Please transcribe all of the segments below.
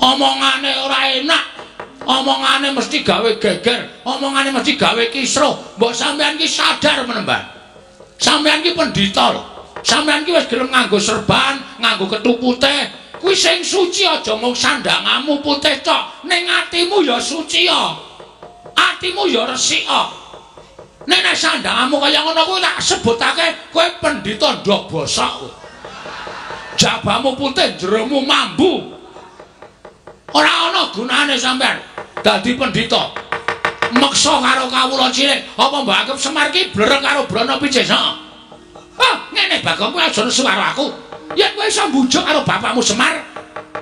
Omongane ora enak. Omongane mesti gawe geger, omongane mesti gawe kisruh. Mbok sampean ki sadar menemban. Sampean ki pendhita lho. Sampean ki wis gelem nganggo serban, nganggo kethu putih. Kuwi sing suci aja mung sandhangamu putih tok, ning atimu ya suci ya. Atimu ya resik ya. Nek sandhangamu kaya ngono kuwi tak sebutake kowe pendhita ndok bosok kowe. Jabahmu putih, jeromu mambu. Ora ana gunane sampean dadi pendhita. Meksa karo kawula cilik, apa Mbak Agep Semar ki blereng karo Brana Pijes? Ngene Bagong kowe aja nesu karo aku. Yen kowe iso mbujuk karo bapakmu Semar,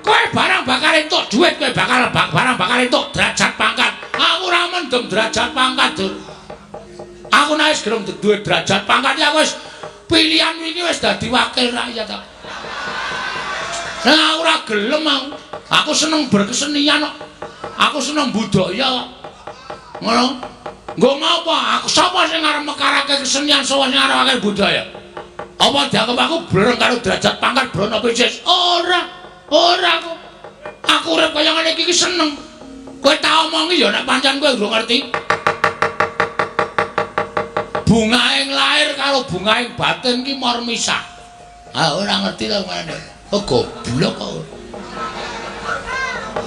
kowe barang bakal entuk dhuwit, kowe barang bakal entuk derajat pangkat. Aku ora mendem derajat pangkat, Dur. Aku nek wis gelem duwe derajat pangkat ya wis pilihan iki wis dadi wakil rakyat. Nah, ora gelem aku. Aku seneng berkesenian kok. Aku seneng budaya. Ngono. Nggo ngapa? Aku sapa sing arep mekarake kesenian sapa sing arep budaya? Apa dianggap aku blereng karo derajat pangkat Brana Pijes? Ora aku. Aku urip kaya ngene iki seneng. Kowe tak omongi ya nek pancen kowe durung ngerti. Bungaing lahir karo bungaing batin ki mor misah. Ora ngerti ta ngene. Goblok kok.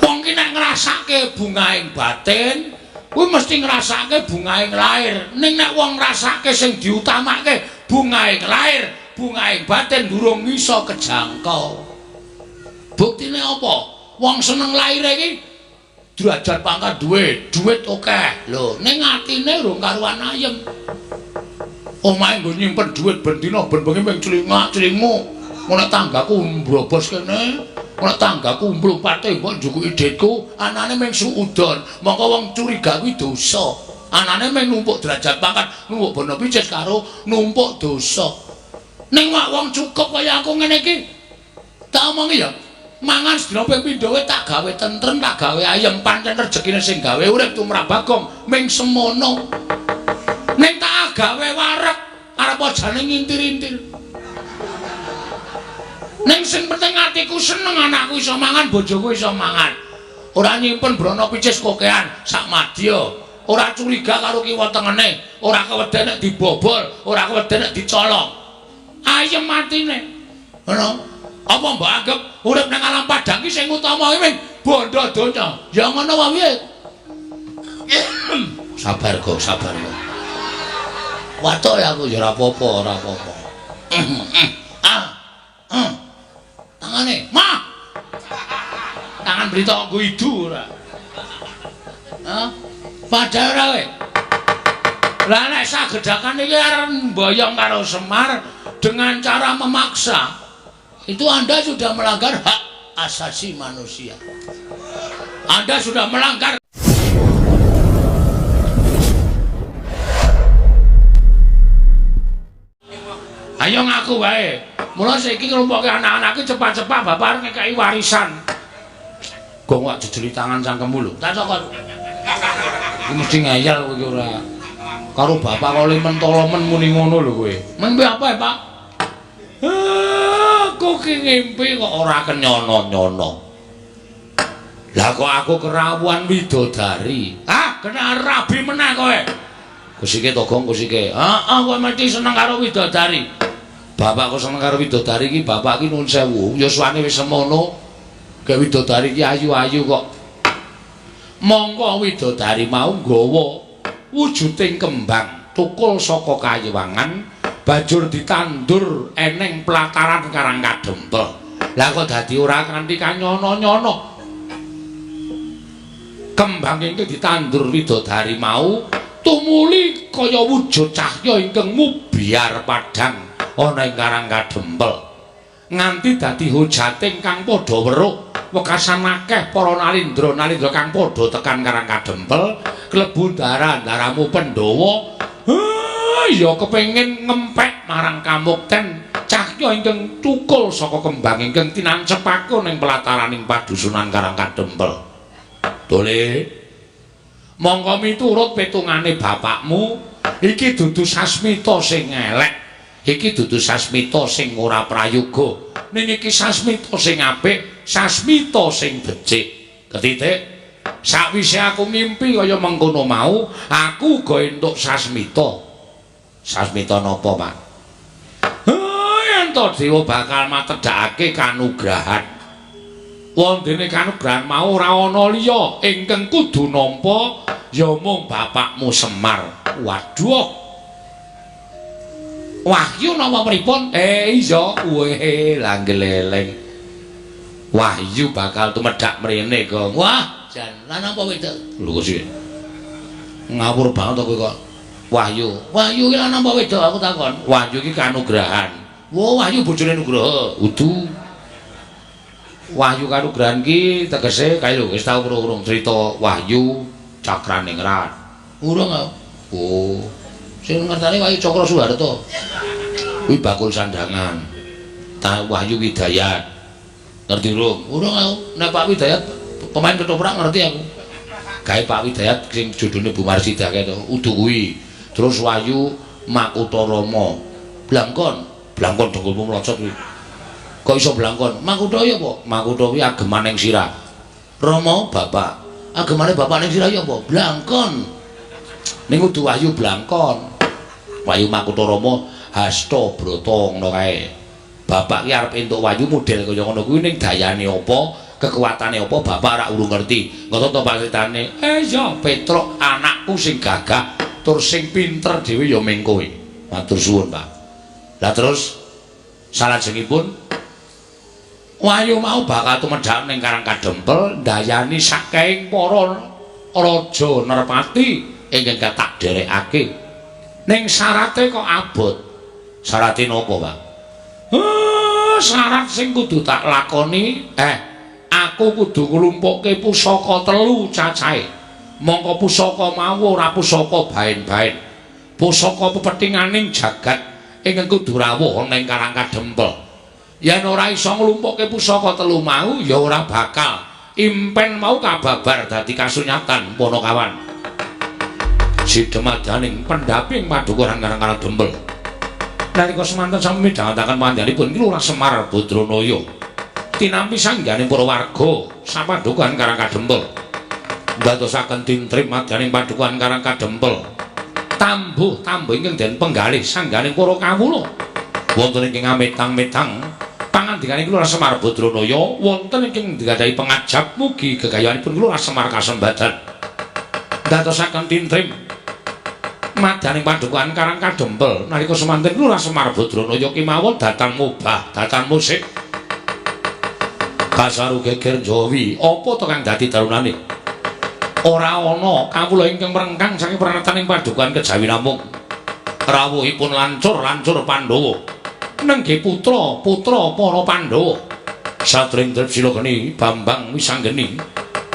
Wong ki nek ngrasake bungaing batin, kuwi mesti ngrasake bungaing lahir. Ning nek wong ngrasake sing diutamake bungaing lahir, bungaing batin durung iso kejangkau. Buktine apa? Wong seneng lahir iki derajat pangkat duit akeh. Lho, ning atine urung karuan ayem. Omahe nggo nyimpen duit ben dina ben bengi ping celingak-celingmu. Nek tanggaku mbrobos kene, nek tanggaku mlumpate mbok njukuki dhitku, anane mung suudon. Mongko wong curiga kuwi dosa. Anane mung numpuk derajat pangkat, numpuk Brana Pijes karo numpuk dosa. Ning wong cukup kaya aku ngene iki, tak omongi ya. Mangan sedina ping pindho tak gawe tentrem, tak gawe ayem, pancen rejekine sing gawe urip tumrap Bagong ming semono. Ning tak gawe wareg arep ajane ngintir-intir. Ning sing penting atiku seneng anakku iso mangan, bojoku iso mangan. Ora nyimpen Brana Pijes kokean sak madya. Ora curiga karo kiwa tengene, ora keweden nek dibobol, ora keweden nek dicolong. Ayem atine. Ngono. Apa Mbak Agep urip nang alam padang ki sing utama iki bondo donya. Ya ngono wae. Sabar kok, sabar kok. Watuk ya aku ya ora apa-apa, ora apa-apa. Tangane, Ma. Tangan berita aku idu ora. Padahal ora kowe. Lah nek sagedakan iki arep mboyong karo Semar dengan cara memaksa. Itu Anda sudah melanggar hak asasi manusia. Anda sudah melanggar. Ayo ngaku wae. Mula saiki nglumpukke anak-anake cepat-cepat bapak arep ngekeki warisan. Gong wak jejeli tangan cangkemmu lho. Tak cokot. Iki mesti ngeyel kowe iki ora. Karo bapak kok mentolomen muni ngono lho kowe. Mimpi apa ya, Pak? Aku ki ngimpi kok ora kenyono-nyono. Lah kok aku kerawuan widodari. Kena rabi meneh kowe. Kusike to, Gong, kusike. Kowe mesti seneng karo widodari. Bapakku seneng karo widodari iki, bapak ki nuwun sewu, yuswane wis semono. Ge widodari ki ayu-ayu kok. Mongko widodari mau nggawa wujuding kembang tukul saka kayiwangan, banjur ditandur eneng pelataran Karang Kadempel. Lah kok dadi ora kanthi kanyono-nyono. Kembang iki ditandur widodari mau tumuli kaya wujud cahya ingkang mubyar padhang ana ing Karang Kadempel. Nganti dadi hujating kang padha weruh wekasan akeh para nalindra-nalindra kang padha tekan Karang Kadempel klebu ndara-ndaramu Pandhawa. Ya kepengin ngempek marang kamukten cahya ingkang tukul saka kembang ingkang tinancepake ning pelataraning padusunan Karang Kadempel. Dole mongko miturut petungane bapakmu, iki dudu sasmita sing elek. Iki dudu sasmita sing ora prayoga. Ning iki sasmita sing apik, sasmita sing becik. Ketitik sakwise aku ngimpi kaya mengkono mau, aku uga entuk sasmita. Sasmita napa, Pak? Ento dewa bakal matedhakake kanugrahan. Wondene kanugrahan mau ora ana liya ingkang kudu nampa ya mung bapakmu Semar. Waduh. Wahyu napa pripun? Iya, weh langgeleleng. Wahyu bakal tumedhak mrene kok. Wah, jan lan apa wedok? Lho sih. Ngawur banget kowe kok. Wahyu. Wahyu ki lan apa wedok aku takon. Wahyu ki kanugrahan. Wo, Wahyu bojone Nugroho. Udu. Wahyu kanugrahan ki tegese kae lho wis tau urung cerita Wahyu Cakraningrat. Urung aku. Oh. Sing ngertane Wahyu Cakra Suharto. Kuwi bakul sandangan. Ta Wahyu Widayat. Ngerti urung? Urung aku. Nek Pak Widayat pemain ketoprak ngerti aku. Gawe Pak Widayat sing judulnya Bu Marsida kae to. Udu kuwi. Terus Wahyu Makutarama. Blangkon. Blangkon dengkulmu mlocot kuwi. Kok iso blangkon? Makutha ya apa? Makutha kuwi agemaning sirah. Rama bapak. Agemane bapak ning sirah ya apa? Blangkon. Ning kudu Wahyu blangkon. Wahyu Makutarama hasta brata ngono kae. Bapak ki arep entuk Wahyu model kaya ngono kuwi ning dayane apa, kekuatane apa bapak ora urung ngerti. Ngono to pakritane. Ya Petruk anakku sing gagah tur sing pinter dhewe ya ming kowe. Matur suwun, Pak. Lah terus salajengipun Wahyu mau bakal tumedhak ning Karang Kadempel ndayani saking para raja Nerpati ingkang tak derekake. Ning syarate kok abot. Syarate napa, Pak? Syarat sing kudu tak lakoni, aku kudu nglumpukke pusaka 3 cacahe. Mongko pusaka mau ora pusaka baen-baen. Pusaka pepethinganing jagat ingkang kudu rawuh ning Karang Kadempel. Yen ora iso nglumpukke pusaka 3 mau ya ora bakal impen mau kababar dadi kasunyatan Ponokawan. Sidemadaning pendaping Padukuhan Karang Kadempel. Nalika semanten sami midhangetaken pandyanipun Lurah Semar Badranaya tinampi sangganing para warga sapadukuhan Karang Kadempel. Ndadosaken tintrim madyaning Padukuhan Karang Kadempel. Tambuh-tambuh ingkang den penggalih sangganing para kawula. Wonten ingkang ametang-metang pangandikaning Lurah Semar Badranaya, wonten ingkang nggadahi pengajap mugi gegayanipun Lurah Semar kasembadan. Ndadosaken tintrim madyaning Padukuhan Karang Kadempel nalika semanten Lurah Semar Badranaya kemawon datang mubah, datang musik. Kasaru geger Jawi, apa to kang dadi darunane? Ora ana kawula ingkang mrengkang saking pranataning Padukuhan Kejawi namung rawuhipun lancur Pandhawa. Nenggih putra para Pandhawa. Satring Drepsila geni Bambang Wisanggeni.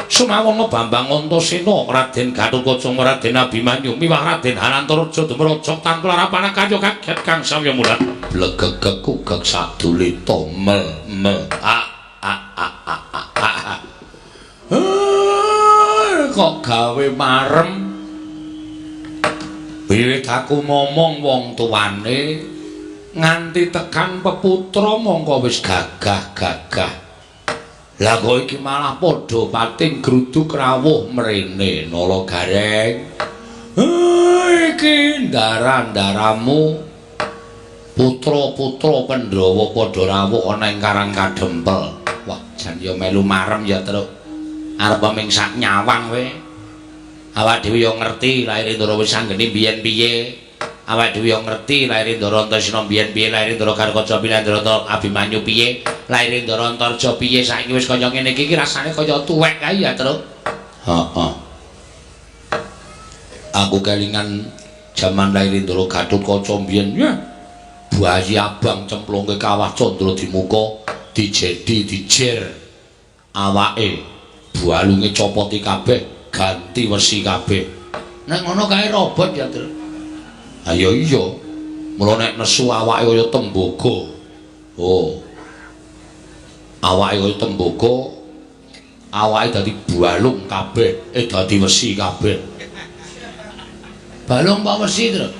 Sumawana Bambang Antasena, Raden Gatotkaca, Raden Abimanyu, miwah Raden Anantaraja Dumraja tanpa larapana kaya kaget kang samya mulat. Blegegeg kugeg sadulita mel. Kok gawe marem. Wiwit aku momong wong tuwane nganti tekan peputra mongko wis gagah. Lah kok iki malah padha pating gruduk rawuh mrene Nala Gareng. Iki ndara-ndaramu putra-putra Pandhawa padha rawuh ana ing Karang Kadempel. Wah, jan ya melu marem ya, Truk. Arep ming sak nyawang kowe. Awak dhewe ya ngerti laire Ndara Wisanggeni biyen piye. Awak dhewe yo ngerti laire Ndara Antasena biyen piye, laire Ndara Gatotkaca piye, Ndara Abimanyu piye, laire Ndara Antarja piye, saiki wis kaya ngene iki rasane kaya tuwek kae ya, Truk. Heeh. Aku kelingan jaman laire Ndara Gatotkaca biyen ya. Bayi abang cemplungke kawah Candra Dimuka, dijer awake, bualunge copoti kabeh, ganti wesi kabeh. Nek ngono kae robot ya, Truk. Ayo iya, mula nek nesu awake kaya tembaga. Oh. Awake kaya tembaga, awake dadi balung kabeh, dadi wesi kabeh. Balung apa wesi, Truk?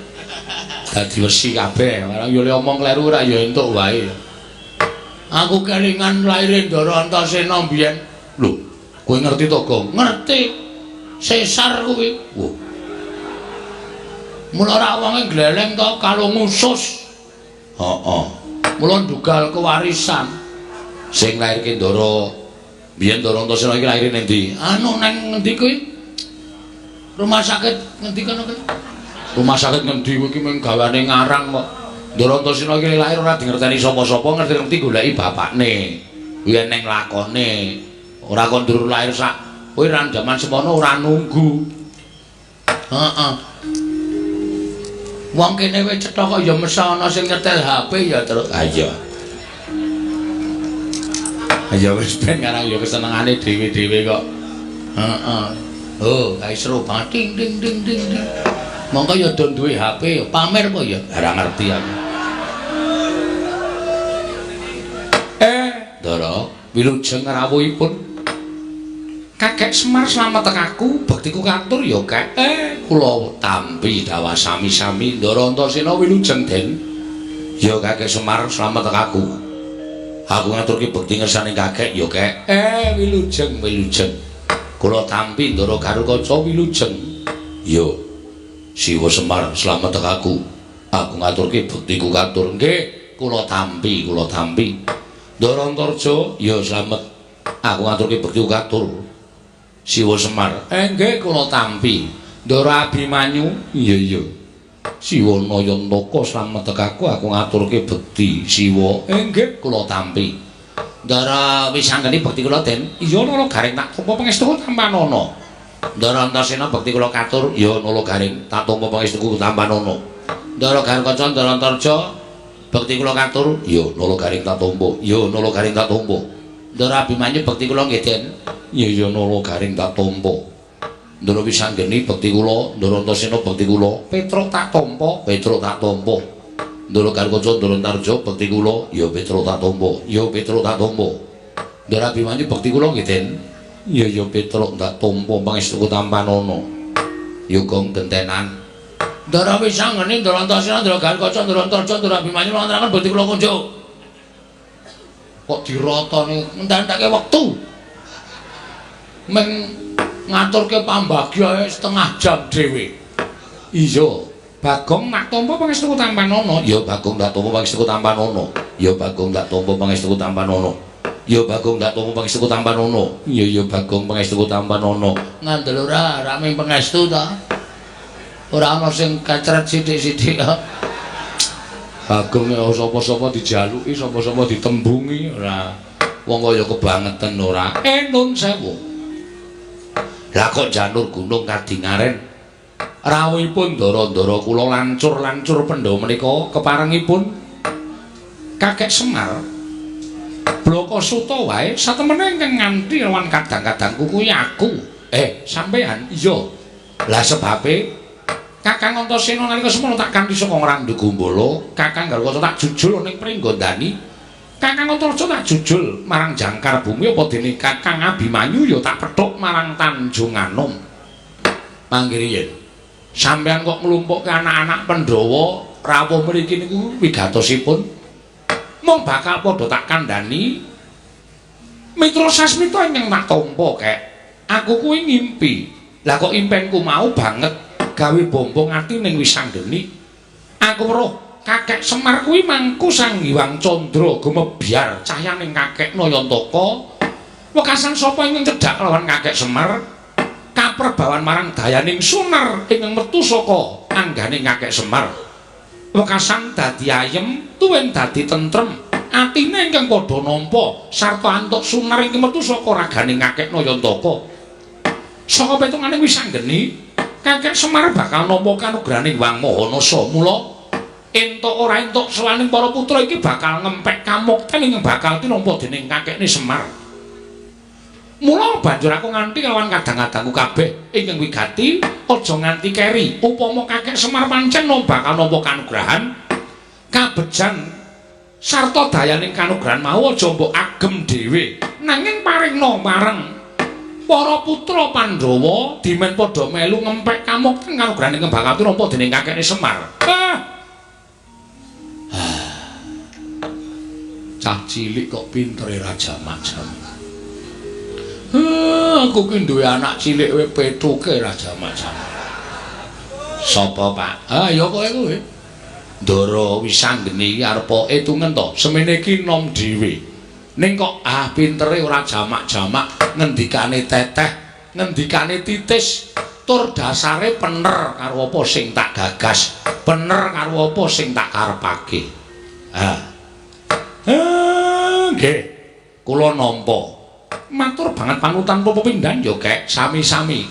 Dadi wesi kabeh. Ora yo le omong kleru ora ya entuk wae. Aku kelingan laire Ndara Antasena biyen. Lho, Kowe ngerti to, Gong? Ngerti. Sesar kuwi. Wah. Mula ora wonge gleleng to kalung usus. Heeh. Mula ndugal kewarisan. Sing lairke Ndara biyen Ndara Antasena iki lair ning ndi? Anu nang ngendi kuwi? Rumah sakit ngendi kono kuwi? Rumah sakit ngendi kuwi iki mung gawane ngarang kok. Ndara Antasena iki lair ora dingerteni sapa-sapa, ngerti-ngerti goleki bapakne. Kuwi neng lakone. Ora kok ndur lair sak. Kowe ran jaman semono ora nunggu. Heeh. Wong kene wis cetha kok ya mesti ana sing nyetel HP ya terus. Ha iya. Ya wis ben ngarang ya kesenengane dhewe-dhewe kok. Heeh. Oh, Kaisro ting ding ding ding. Mongko ya do duwe HP, pamer apa ya? Ora ngerti aku. Ndara, wilujeng rawuhipun. Kakek Semar slamet aku, bektiku katur ya, Kek. Kula tampi dawa sami-sami Ndara Antasena wilujeng, Den. Ya Kakek Semar slamet aku. Aku ngaturke bekti ngersane Kakek ya, Kek. Wilujeng, wilujeng. Kula tampi Ndara Garukaca wilujeng. Ya. Siwa Semar slamet aku. Aku ngaturke bektiku katur. Nggih, kula tampi, kula tampi. Ndara Antarja ya slamet. Aku ngaturke bektiku katur. Siwa Semar, nggih kula tampi. Ndara Abimanyu, iya. Siwa Nayantaka slamet aku ngaturke bekti. Siwa, nggih kula tampi. Ndara Wisanggeni bekti kula, Den. Iya Nala Garing tak tampa pangestuku tampanono. Ndara Antasena bekti kula katur, ya Nala Garing tak tampa pangestuku tampanono. Ndara Garukaca, Ndara Antarja bekti kula katur, ya Nala Garing tak tampa, ya Nala Garing tak tampa. Ndara Abimanyu bekti kula nggih, Den. Ya Nala Garing tak tampa. Ndara Wisanggeni bekti kula, Ndara Antasena bekti kula, Petruk tak tampa, Petruk tak tampa. Ndara Garukaca, Ndara Antarja bekti kula, ya Petruk tak tampa, ya Petruk tak tampa. Ndara Abimanyu bekti kula nggih, Den. Ya Petruk tak tampa pangestuku tampanono. Ya Gong gentenan. Ndara Wisanggeni, Ndara Antasena, Ndara Garukaca, Ndara Antarja, Ndara Abimanyu ngandharaken bekti kula kunjuk. Kok dirotone ngendhake wektu. Meng ngaturke pambagya setengah jam dhewe. Iya, Bagong nak tampa pangestuku tampanono. Ya Bagong tak tampa pangestuku tampanono. Ya Bagong tak tampa pangestuku tampanono. Ya Bagong tak tampa pangestuku tampanono. Ya Bagong pangestuku tampanono. Ngandel ora rame pangestu ta? Ora ana sing kacret sithik-sithik. Bagong sapa-sapa dijaluki, sapa-sapa ditembungi ora. Wong kaya kebangetan ora. Nun sewu. Lah kok janur gunung kadingaren rawuhipun ndara-ndara kula lancur-lancur Pandhawa menika keparengipun Kakek Semar Blaka Suta wae satemene ingkang nganti lawan kadang-kadangku kuwi aku. Sampean iya. Lah sebabe Kakang Antasena nalika semono tak kanthi saka Ngrandu Gombala, Kakang Garukaca tak jujul ning Pringgondani. Kakang Antarja tak jujul marang Jangkar Bumi apa dene Kakang Abimanyu ya tak pethuk marang Tanjung Anom. Panggriyen. Sampeyan kok nglumpukke anak-anak Pandhawa rawuh mriki niku wigatosipun mung bakal padha tak kandhani Mitra Sasmita ingkang tak tampa, Kek. Aku kuwi ngimpi. Lah kok impenku mau banget gawe bombong ati ning Wisanggeni. Aku weruh Kakek Semar kuwi mangku Sang Hyang Candra gumebyar cahyaning Kakek Nayantaka. Wekasan sapa ingkang cedhak lawan Kakek Semar? Kaperbawan marang dayaning sunar ingkang metu saka angganing Kakek Semar. Wekasan dadi ayem, tuwin dadi tentrem. Atine ingkang padha nampa sarta antuk sunar ingkang metu saka raganing Kakek Nayantaka. Saka petunganing Wisanggeni, Kakek Semar bakal nampa kanugrahaning Wang Mahanasa. Mula entuk ora entuk selaning para putra iki bakal ngempek kamukten ingkang bakal tinampa dening kakekne Semar. Mula banjur aku nganti lawan kadang-kadangku kabeh ingkang wigati aja nganti keri. Upama Kakek Semar pancen bakal nampa kanugrahan kabejan sarta dayaning kanugrahan mau aja mbok agem dhewe, nanging paringna marang para putra Pandhawa dimen padha melu ngempek kamukten kanugrahan ingkang bakal tinampa dening kakekne Semar. Cah cilik kok pintere Raja Majam. Aku ki duwe anak cilik wae petuke Raja Majapahit. Sapa, Pak? Ah, ya kowe kuwi. Ndara Wisanggeni iki arep etungen to. Semene iki nom dhewe. Ning kok pintere ora jamak-jamak, ngendikane teteh, ngendikane titis, tur dasare bener karo apa sing tak gagas, bener karo apa sing tak karepake. Nggih. Kula nampa. Matur banget panutan pepindhan ya, Kek, sami-sami.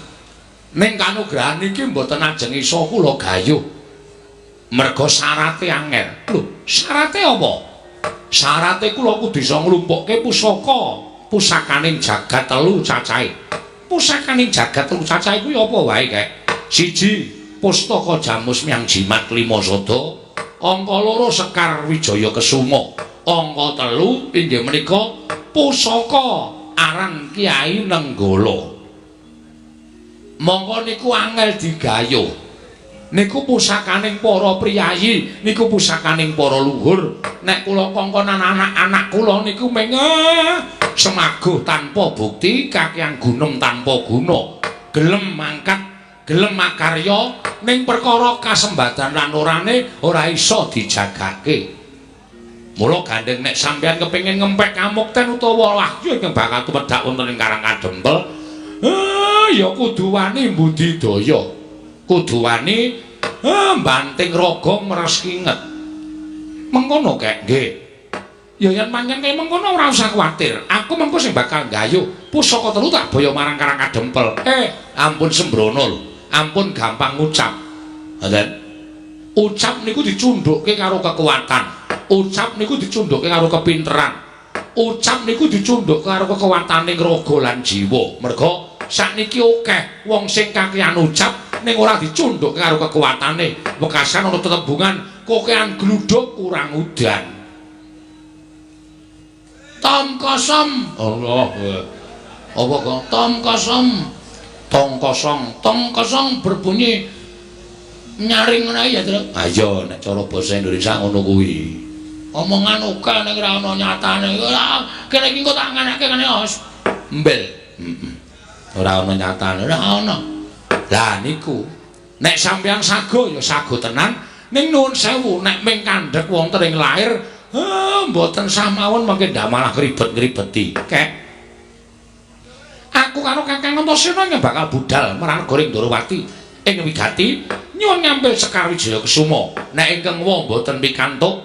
Ning kanugrahan iki mboten ajeng isa kula gayuh. Merga syarate angel. Lho, syarate apa? Syarate kula kudu iso nglumpukke pusakaning jagat telu cacahe. Pusakaning jagat telu cacahe kuwi apa wae, Kek? 1 Pustaka Jamus Myang Jimat Lima Sada, angka 2 Sekar Wijaya Kesuma, angka 3 inggih menika pusaka aran Kyai Nenggala. Monggo niku angel digayuh. Niku pusakaning para priyayi, niku pusakaning para luhur. Nek kula kongkonan anak-anak kula niku semaguh tanpa bukti, kakehan gunem tanpa guna. Gelem mangkat, gelem makarya ning perkara kasembadan lan orane ora iso dijagake. Mula gandeng nek sampeyan kepengin ngempek kamukten utawa wahyu ingkang bakal tumedhak wonten ing Karang Kadempel, ya kudu wani mbudidaya. Kudu wani banting raga meres kinget. Mengkono, Kek, nggih. Ya yen pancen kaya mengkono ora usah kuwatir. Aku mengko sing bakal gayuh pusaka telu tak boyo marang Karang Kadempel. Ampun sembrono lho. Ampun gampang ngucap. Ngoten. Ucap niku dicundhukke karo kekuatan. Ucap niku dicundhukke karo kepinteran. Ucap niku dicundhukke karo kekuwataning raga lan jiwa. Merga sakniki akeh wong sing kakehan ucap ning ora dicundhukke karo kekuwatane. Wekasan ana tetembungan kokean gluduk kurang udan. Tom kosong. Allah. Apa kok? Tom kosong. Tong kosong berbunyi nyaring ngene ya, Tru. Ayo nek cara basa Indonesia ngono kuwi. Omongan oke nek ora ana nyatane. Kene iki kok tak nganake ngene, Os. Mbel. Ora ana nyatane, ora ana. Lah niku nek sampeyan sago ya sago tenan, ning nuwun sewu nek ming kandhek wonten ing lair, mboten samawon mangke ndak malah ribet-ribeti. Kek. Aku karo Kakang Antasena yang bakal budal marang Goring Ndorowati ing wigati nyuwun ngambil Sekar Wijaya Kesuma. Nek ingkang wa mboten pikantuk,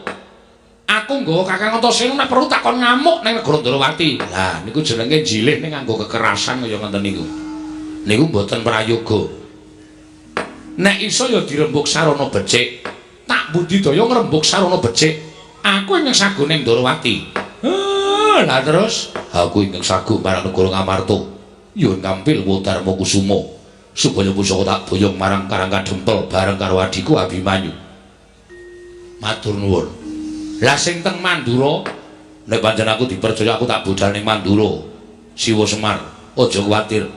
aku nggawa Kakang Antasena nek perlu takon ngamuk ning Negara Ndorowati. Lah niku jenenge jilih ning nganggo kekerasan kaya ngoten niku. Niku mboten prayoga. Nek iso ya dirembuk sarana becik. Tak budidaya ngrembuk sarana becik. Aku ingkang sagu ning Ndorowati. Lah terus aku ingkang sagu marang Negara Ngamarta. Nyuwun ngampil Dharma Kusuma supaya pusaka tak boyong marang Karang Kadempel bareng karo adhiku Abimanyu. Matur nuwun. Lah sing teng Mandura, nek pancen aku dipercaya aku tak budal ning Mandura. Siwa Semar, aja kuwatir.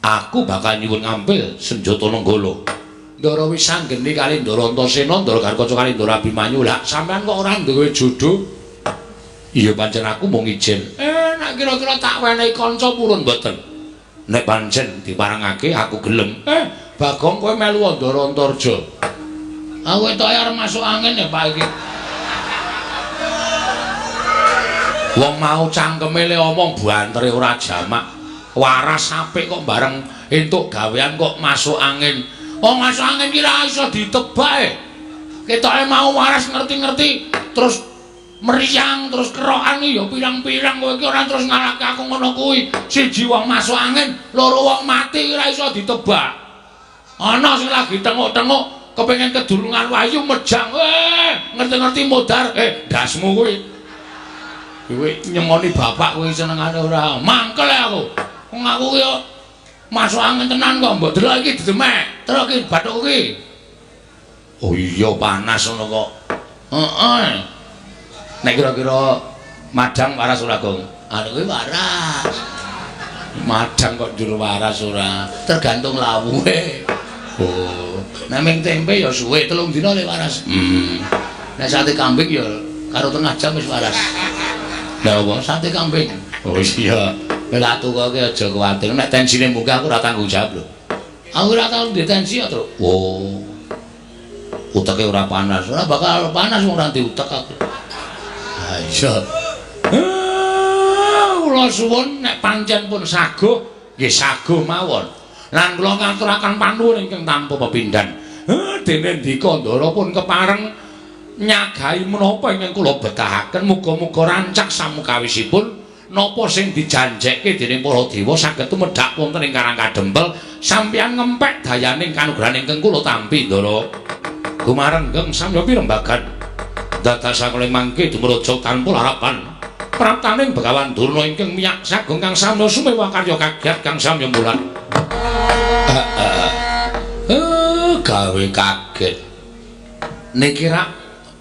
Aku bakal nyuwun ngampil senjata Nenggala. Ndara Wisanggeni kali Ndara Antasena, Ndara Garkaca kali Ndara Abimanyu. Lah sampean kok ora duwe jodoh? Iya pancen aku mung ijin. Nek kira-kira tak wenehi kanca purun mboten. Nek pancen diparangake aku gelem. Bagong kowe melu Ndara Antarja. Aku etoke arep masuk angin ya Pak iki. Wong mau cangkeme le omong bantere ora jamak. Waras apik kok bareng entuk gawean kok masuk angin. Wong masuk angin ki ra iso ditebak. Ketoke mau waras ngerti-ngerti terus meriang terus kerokan ya pirang-pirang kowe iki ora terus ngalahke aku ngono kuwi. Siji wong masuk angin, loro wong mati ora iso ditebak. Ana sing lagi tengok-tengok kepengin kedulungan wayu mejang. Ngerti-ngerti modar. Dasmu kuwi. Kowe nyemoni bapak kowe senengane ora. Mangkel aku. Wong aku ki masuk angin tenan kok mbok delok iki didemek. Terus iki bathuk iki. Oh iya panas ngono kok. Heeh. Nek kira-kira madang waras ora, Gong? Anu kuwi waras. Madang kok jur waras ora. Tergantung lawuhe. Oh, nek ming tempe ya suwe 3 dina le waras. Nek sate kambing ya karo tengah jam wis waras. Lah apa sate kambing? Oh iya. Lah tukoke aja kuwatir nek tensine munggah aku ora tanggung jawab lho. Aku ora tau ndek tensi ya, Tru. Oh. Uteke ora panas. Ora bakal panas wong ora diutek aku. Ha iya. Kula suwun nek pancen pun saguh, nggih saguh mawon. Lan kula ngaturaken panuwun ingkang tanpa pepindhan. Dene Ndika Ndara pun kepareng nyagahi menapa ingkang kula betahaken muga-muga rancak samukawisipun napa sing dijanjekke dening para dewa saged tumedhak wonten ing Karang Kadempel sampeyan ngempek dayaning kanugrahan ingkang kula tampi Ndara. Gumarenggeng samya pirembagan dadasaken mangke dumraja tanpa harapan praptaning Begawan Durna ingkang miyak sagung kang samya sumewa karya kagiat kang samya mulat. Gawe kaget. Niki rak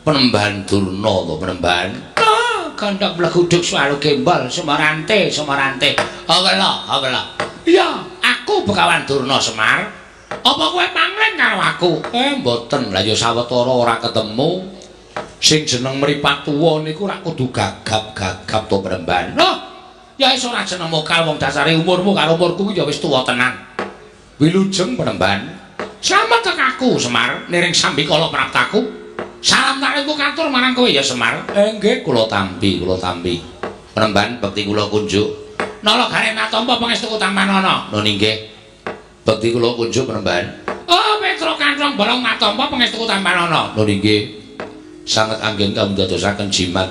Penembahan Durna to Penembahan. Kandhak mleguduk swara gembal Semarante. Awela. Iya, aku Begawan Durna Semar. Apa kowe pangling karo aku? Mboten. Lah ya sawetara ora ketemu. Sing jeneng mripat tuwa niku rak kudu gagap-gagap to Penembahan. Loh, ya wis ora jeneng mokal wong dasare umurmu karo umurku ya wis tuwa tenan. Wilujeng Penembahan. Slamet aku Semar niring sambikala praptaku. Salam taringku katur marang kowe ya Semar. Nggih kula tampi. Penembahan bekti kula kunjuk. Nala gare natampa pangestuku Tampanana. Lho nggih. Bekti kula kunjuk Penembahan. Oh, Petro Kantong Bolong natampa pangestuku Tampanana. Lho nggih. Sanget anggen kawula dadosaken jimat.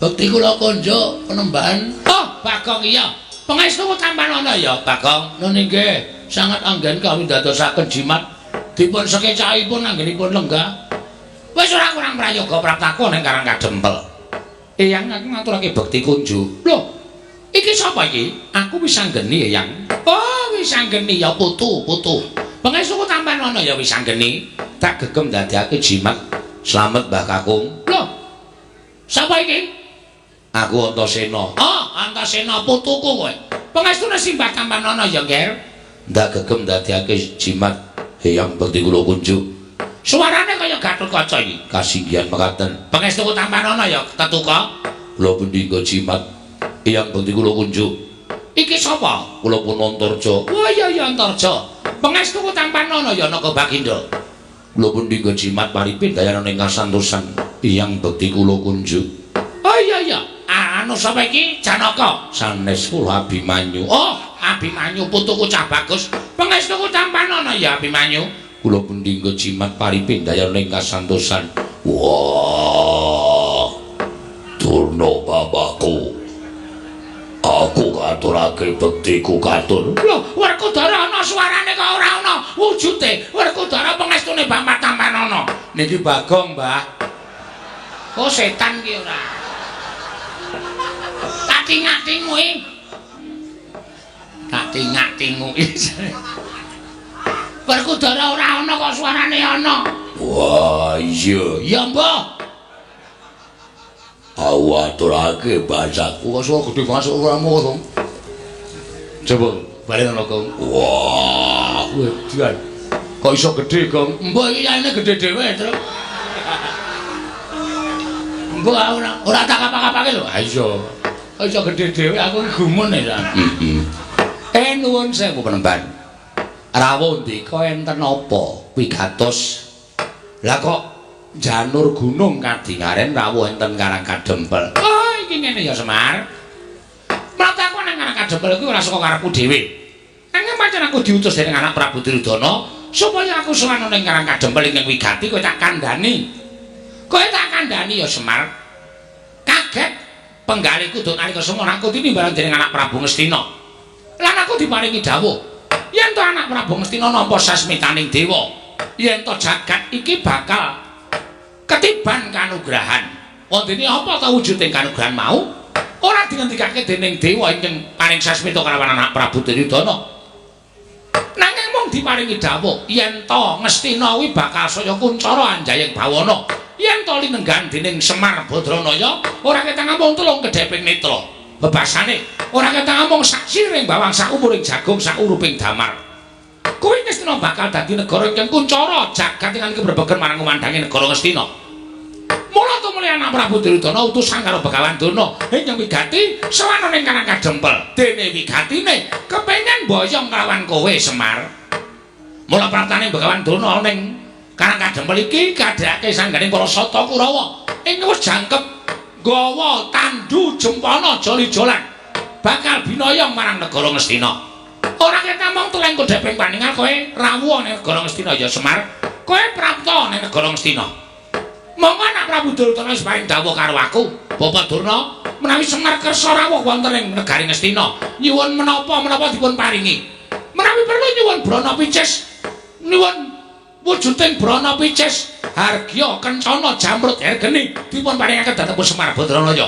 Bekti kula kunjuk Penembahan. Oh, Bagong iya. Pangestuku Tampanana ya Bagong. Lho nggih. Sangat anggen kami dadosaken jimat dipun sekecahipun anggenipun lenggah. Wis ora kurang prayoga praptaku ning Karang Kadempel. Eyang aku ngaturake bekti kunjuk. Lho, iki sapa iki? Aku wis anggeni Eyang. Oh, wis anggeni ya putu. Pangestuku Tampanana ya wis anggeni. Tak gegem dadekake jimat slamet Mbah Kakung. Lho. Sapa iki? Aku Antasena. Oh, Antasena putuku kowe. Pangestune Simbah Tampanana ya, Nger. Ndak gegem dadekake jimat Eyang bekti kula kunjuk. Suarane kaya Gatotkaca iki. Kasinggihan mekaten. Pangestuku Tampanana ya tetuka. Kula pendika jimat Eyang bekti kula kunjuk. Iki sapa? Kula pun Antarja. Oh iya Antarja. Pangestuku Tampanana ya Naka Baginda. Kula pendika jimat paripin dayanan ing kasantosan Eyang bekti kula kunjuk. Oh iya. Anu sapa iki? Janaka. Sanes kula Abimanyu. Oh, Abimanyu putuku cah bagus. Pangestuku Tampanana ya Abimanyu. Kula pendika jimat paripin dayanan ing kasantosan. Wah. Durna bapakku. Aku katurake bektiku katur. Lho, Werkudara ana suarane kok ora ana wujude. Werkudara pangestune Bapak Tampanana. Niki Bagong, Mbah. Oh, setan ki ora. Kating-katingmu iki. Kating-katingmu iki. Werkudara ora ana kok suarane ana. Wah, iya. Ya, Mbah. Awaturake basaku kok suara gede masuk uramu to. Coba balik ana, Gong. Wah, wedian. Kok iso gede, Gong? Mbah iki yaene gede dhewe, Truk. Mbah ora tak apa-apake lho. Ha iya. Kok iso gede dhewe aku gumun ya. Nuwun sewu Penembahan. Rawuh ndika enten apa wigatos? Lah kok janur gunung kadingaren rawuh enten Karang Kadempel. Oh, iki ngene ya Semar. Mrataku nang Karang Kadempel kuwi ora saka karepku dhewe. Nanging pancen aku diutus dening anak Prabu Duryudana supaya aku sowan ning Karang Kadempel ing wigati kowe tak kandhani. Kowe tak kandhani ya Semar. Kaget penggaliku duk nalika semana aku tinimbalan dening anak Prabu Ngastina. Lan aku diparingi dawuh yen to anak Prabu Ngastina nampa sasmitaning dewa, yen to jagat iki bakal ketiban kanugrahan. Wondene apa ta wujuding kanugrahan mau? Ora dingendikake dening dewa ingkang paring sasmita kalawan anak Prabu Duryudana. Nanging mung diparingi dawuh yen to Ngastina kuwi bakal saya kuncara anjayeng bawana. Yen to linenggan dening Semar Badranaya, ora ketang mung tulung kedheping netra. Bebasane ora ketang mung sak siring bawang sak umuring jagung sak uruping damar. Kuwi Ngastina bakal dadi negara ingkang kuncara jagat ingkang keberbegen marang kumandhange negara Ngastina. Mula tumuli anak Prabu Duryudana utusan karo Begawan Durna ingkang wigati sawana ning Karang Kadempel. Dene wigatine kepengin boyong kelawan kowe Semar. Mula praptane Begawan Durna ning Karang Kadempel iki kadhake sangganing para Sata Kurawa ing wis jangkep gawa tandu jempana joli-jolan bakal binoyong marang negara Ngastina. Ora ketok mung tuleng kodheping paningal kowe rawuh ning negara Ngastina ya Semar. Kowe prapta ning negara Ngastina. Monggo anak Prabu Duryudana wis paring dawuh karo aku, Bapak Durna, menawi Semar kersa rawuh wonten ing negari Ngastina, nyuwun menapa-menapa dipun paringi. Menawi perlu nyuwun brana picis, nyuwun wujuding brana picis, hargya kencana jamrut hergeni dipun paringaken dhateng Semar Badranaya.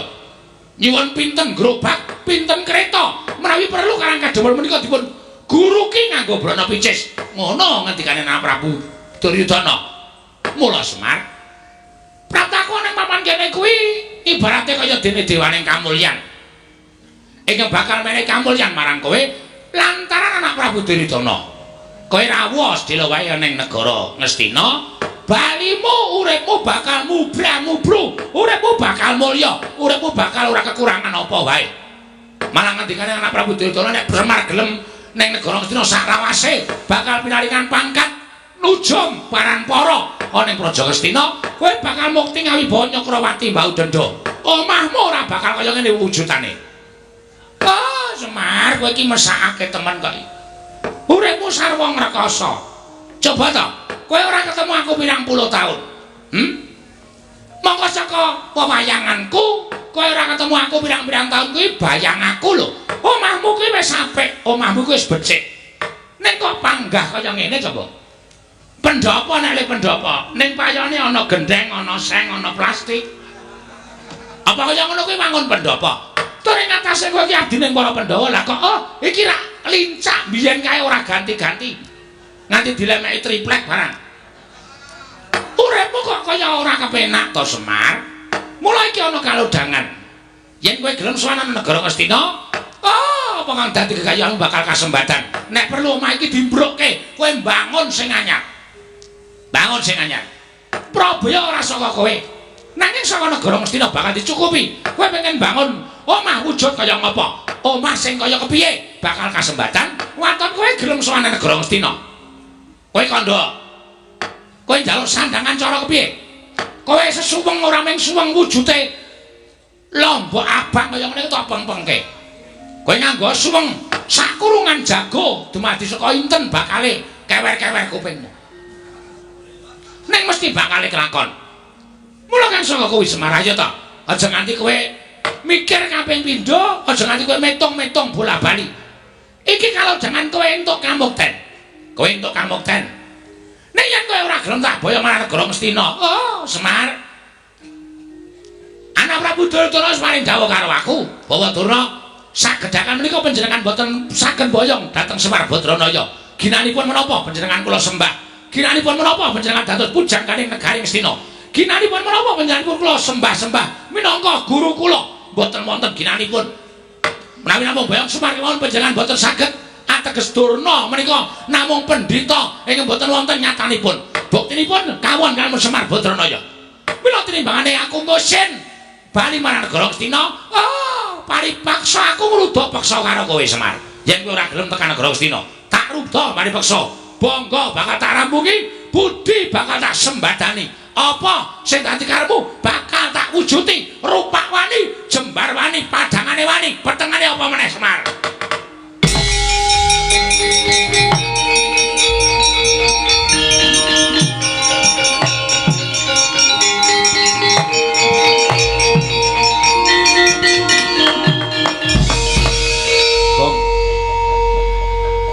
Nyuwun pinten gerobak, pinten kereta, menawi perlu Karang Kadempel menika dipun guruki nganggo brana picis. Ngono ngendikane anak Prabu Duryudana. Mula Semar, praptaku ning papan kene kuwi ibarate kaya dene dewaning kamulyan. Ingkang bakal menehi kamulyan marang kowe lantaran anak Prabu Duryudana. Kowe rawuh sedhela wae ning negara Ngastina. Balimu uripmu bakal mubra-mubru, uripmu bakal mulya, uripmu bakal ora kekurangan apa wae. Malah ngendikane anak Prabu Duryudana nek Semar gelem ning negara Ngastina sak rawase bakal pinaringan pangkat nujum paranpara ana ing Praja Ngastina, kowe bakal mukti ngawibawa Nyakrawati Mbau Denda. Omahmu ora bakal kaya ngene wujudane. Oh, Semar, kowe iki mesakake temen kok. Uripmu sarwa ngrekasa. Coba to, kowe ora ketemu aku pirang puluh taun. Monggo saka pewayanganku, kowe ora ketemu aku pirang-pirang taun kuwi bayang aku lho. Omahmu kuwi wis apik, omahmu kuwi wis becik. Ning kok panggah kaya ngene coba. Pendopo nek le pendopo, ning payone ana gendeng, ana seng, ana plastik. Apa kaya ngono kuwi wangun pendopo? Tur ing atase kowe iki adine para Pandhawa, lah kok iki ra lincak biyen kae ora ganti-ganti. Nganti dilemeki triplek barang. Uripmu kok kaya ora kepenak to Semar. Mula iki ana kalodhangan. Yen kowe gelem sowan negara Ngastina, apa kang dadi kekayaanmu bakal kasembadan. Nek perlu omah iki dimbrokke, kowe mbangun sing anyar. Bangun sing anyar. Prabaya ora saka kowe. Nanging saka negara Ngastina bakal dicukupi. Kowe pengen bangun omah wujud kaya ngapa? Omah sing kaya kepiye? Bakal kasembadan. Waton kowe gelem sowan negara Ngastina. Kowe kandha. Kowe njaluk sandangan cara kepiye? Kowe sesuweng ora mung suweng wujude lombok abang kaya ngene tok peng-pengke. Kowe nganggo suweng sakurungan jago dumadi saka inten bakale kewer-kewer kupingmu. Ning mesti bakale kelakon. Mula kan saka kowe Semar aja to. Aja nganti kowe mikir kaping pindho, aja nganti kowe metung-metung bola-bali. Iki kalau jangan kowe entuk kamukten. Kowe entuk kamukten. Nek yen kowe ora gelem tak boyo marang negara Ngastina. Oh, Semar. Anak Prabu Duryudana wis maring dawuh karo aku, bahwa Durna sagedhakan menika panjenengan boten saged boyong dhateng Semar Badranaya. Ginanipun menapa panjenengan kula sembah? Ginanipun menapa panjenengan dados pujang kaning negari Ngastina? Ginanipun menapa panjenengan kula sembah-sembah minangka guru kula? Boten wonten ginanipun. Menawi namung boyong Semar kemawon panjenengan boten saged ateges Durna menika namung pendhita ingkang boten wonten nyatanipun. Buktinipun kawon kaliyan Semar Badranaya. Mila tinimbangane aku ngosin bali marang negara Ngastina, paripaksa aku ngrudha peksa karo kowe Semar. Yen kowe ora gelem tekan negara Ngastina, tak rudha paripaksa. Bangga bakal tak rampungi, budi bakal tak sembadani. Apa sing dadi karepmu bakal tak wujuti. Rupak wani, jembar wani, padangane wani, petengane apa meneh Semar.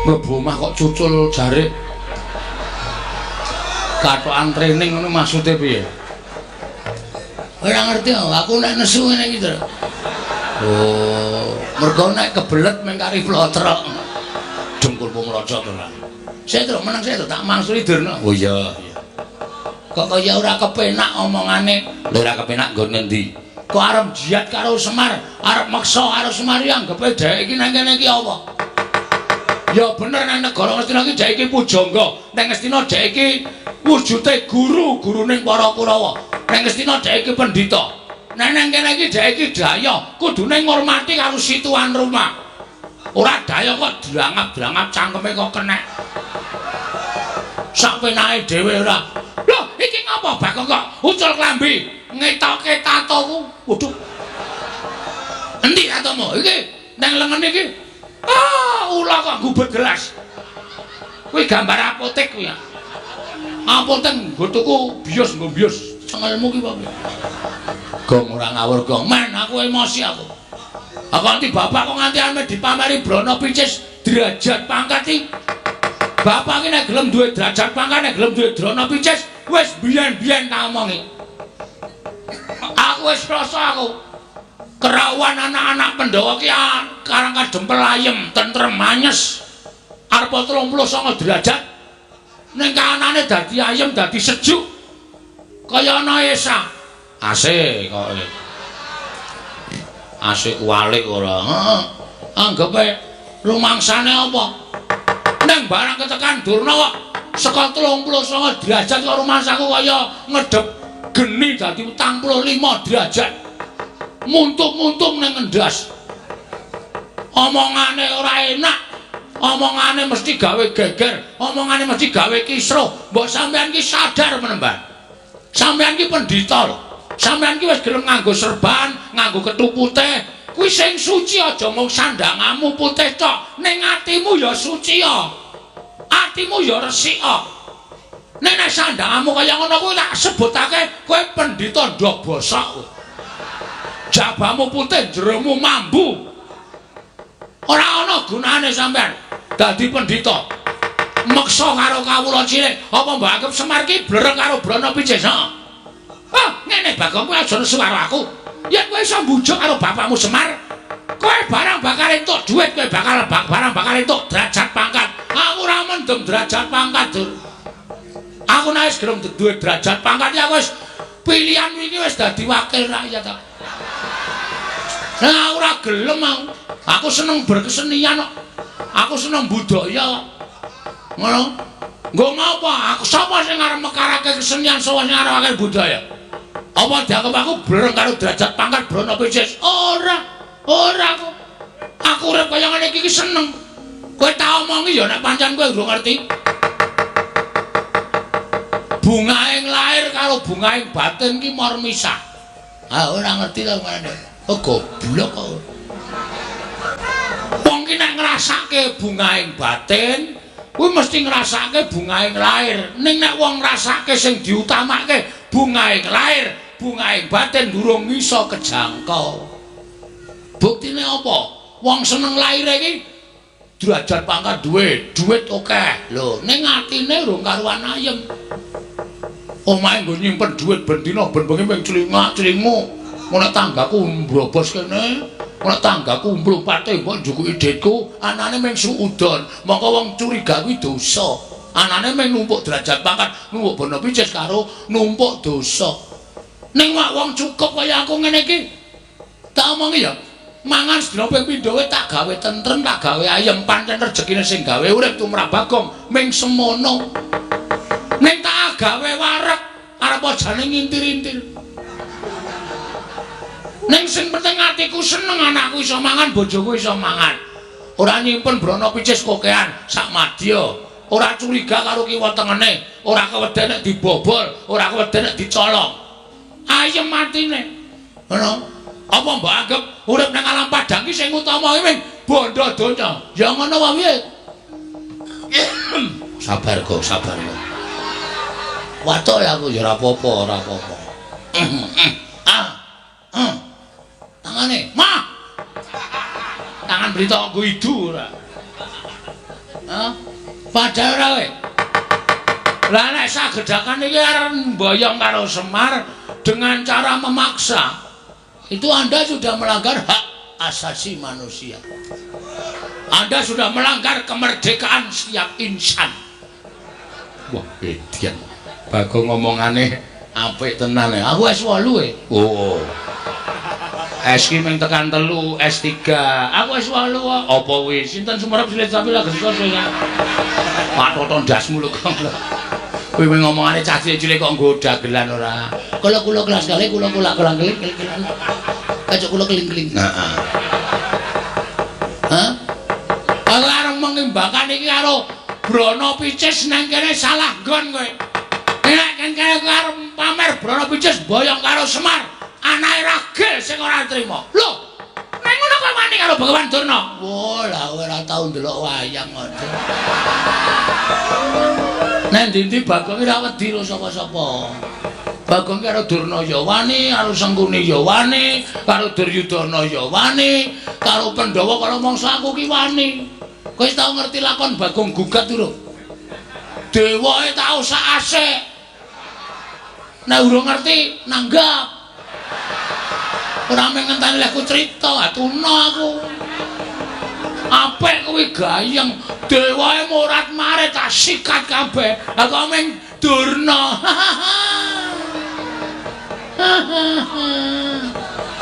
Mlebu omah kok cucul jarik katokan training ngono maksude piye? Ora ngerti aku nek nesu ngene iki to. Oh, mergo nek kebelet meng kari flotrok. Dengkulmu mlocot ora. Saya terus menang saya tak mangsuli Durna. Oh iya, iya. Kok kaya ora kepenak omongane. Lho ora kepenak nggon ngendi? Kok arep jiat karo Semar, arep maksa karo Semar yang anggepe dhek iki nang kene iki apa? Ya bener nang negara Ngastina iki dhek iki pujangga. Nang Ngastina dhek iki wujude guru, guruning para Kurawa. Neng Ngastina dhek iki pendhita. Neng kene iki dhek iki daya, kudune ngormati karo si tuan rumah. Ora daya kok drangap-drangap cangkeme kok kenek. Sak penake dhewe ora. Lho, iki ngapa Bagong kok ucul klambi, ngetoke tatoku. Waduh. Endi tatomu? Iki nang lengen iki. Ula kok gubet gelas. Kuwi gambar apotek kuwi ya. Apotek nggo tuku bios nggo bios. Cengelmu ki apa? Gong ora ngawur gong. Men aku emosi aku. Aku nanti bapak kok nganti ame dipameri Brono Picis derajat pangkat iki. Bapak ki nek gelem duwe derajat pangkat nek gelem duwe Brono Picis wis biyen-biyen tak omongi. Aku wis krasa aku. Kerawan anak-anak Pandhawa ki karang kadempel ayem, tentrem, anyes. Arep 39 derajat. Ning kanane dadi ayem, dadi sejuk. Kaya ana Esa. Asik kok. Asik walik ora. Heeh. Anggepe rumangsane apa? Neng barang ketekan Durna kok saka 39 derajat kok rumangsaku kaya ngedep geni dadi 45 derajat. Muntuk-muntuk ning ngendas. Omongane ora enak. Omongane mesti gawe geger, omongane mesti gawe kisruh. Mbok sampean ki sadar menemban. Sampean ki pendhita lho. Sampean ki wis gelem nganggo serban, nganggo ketu putih. Kuwi sing suci aja mung sandangamu putih tok, ning atimu ya suci ya. Atimu ya resik ya. Nek sandangamu kaya ngono kuwi tak sebutake kowe pendhita ndok bosok. Jabamu putih, jeromu mambu. Ora ana gunane sampean dadi pendhita. Meksa karo kawula cilik, apa mbok anggap Semar ki blereng karo Brono Picis? Ngene Bagong kowe aja nesu karo aku. Yen kowe iso mbujuk karo bapakmu Semar, kowe barang bakal entuk dhuwit, kowe barang bakal entuk derajat pangkat. Aku ora mendem derajat pangkat, Dur. Aku nek wis gelem duwe derajat pangkat ya wis pilihan wingi wis dadi wakil rakyat. Nah, ora gelem aku. Aku seneng berkesenian kok. Aku seneng budaya. Ngono. Nggo ngapa? Aku sapa sing arep mekarake kesenian sapa sing arep budaya? Apa dianggap aku blereng karo derajat pangkat Brono Picis? Ora kok. Aku urip kaya ngene iki seneng. Kowe tak omongi ya nek pancen kowe urung ngerti. Bungaing lair karo bungaing batin ki mor misah. Ora ngerti to ngene. Goblok kok. Wong ki nek ngrasake bungaing batin, kuwi mesti ngrasake bungaing lair. Ning nek wong ngrasake sing diutamake bungaing lair, bungaing batin durung iso kejangkau. Buktine apa? Wong seneng laire iki derajat pangkat duit akeh. Lho, ning atine urung karuan ayem. Omahe nggo nyimpen duit ben dina ben bengi ping celingak-celingmu. Nek tanggaku mbrobos kene, nek tanggaku mlumpate mbok njukuki dhitku, anane mung suudon. Mongko wong curiga kuwi dosa. Anane mung numpuk derajat pangkat, numpuk Brono Picis karo numpuk dosa. Ning wong cukup kaya aku ngene iki, tak omongi ya, mangan sedina ping pindho tak gawe tentrem, tak gawe ayem, pancen rejekine sing gawe urip tumrap Bagong ming semono. Ning tak gawe wareg arep ajane ngintir-intir. Ning sing penting atiku seneng anakku iso mangan, bojoku iso mangan. Ora nyimpen Brono Picis kokean sak madya. Ora curiga karo kiwa tengene, ora keweden nek dibobol, ora keweden nek dicolong. Ayem matine. Ngono. Apa mbok anggap urip nang alam padang ki sing utama iki ming bondo donya. Ya ngono wae. Sabar kok, sabar kok. Watuk ya aku ya ora apa-apa, ora apa-apa. Tangane, mah. Tangan berita nggo idu ora. Padahal ora kowe. Lah nek sagedakan iki arep mboyong karo Semar dengan cara memaksa. Itu Anda sudah melanggar hak asasi manusia. Anda sudah melanggar kemerdekaan setiap insan. Wah, edian. Bagong ngomongane apik tenan ya. Aku S8 e. Oh. S ki mung tekan 3, S3. Aku S8 kok. Apa wis sinten sumerep silit sapi lagi kok ya. Pak Toto ndasmu lho kok. Kowe ngomongane cah cilik kok nggo dagelan ora. Kula kelas kali kula keling. Kacuk kula keling-keling. Heeh. Hah? Aku arep mengimbangan iki karo Brono Picis nang kene salah nggon kowe. Nek kan kaya arep pamer Brono Picis boyong karo Semar, anake Ragil sing ora trima. Lho, nek ngono kowe wani karo Begawan Durna. Wah, lah ora tau ndelok wayang kok. Nek ndi-ndi Bagong ora wedi lho sapa-sapa. Bagong karo Durna ya wani, karo Sengkuni ya wani, karo Duryudana ya wani, karo Pandhawa karo mangsa aku ki wani. Kowe tau ngerti lakon Bagong Gugat durung? Dewae tau sak asik. Nek urung ngerti nanggap. Ora mung ngenteni leku crita, atuna aku. Apik kuwi gayeng, dewae murat marit tak sikat kabeh. Lah kok mung Durna.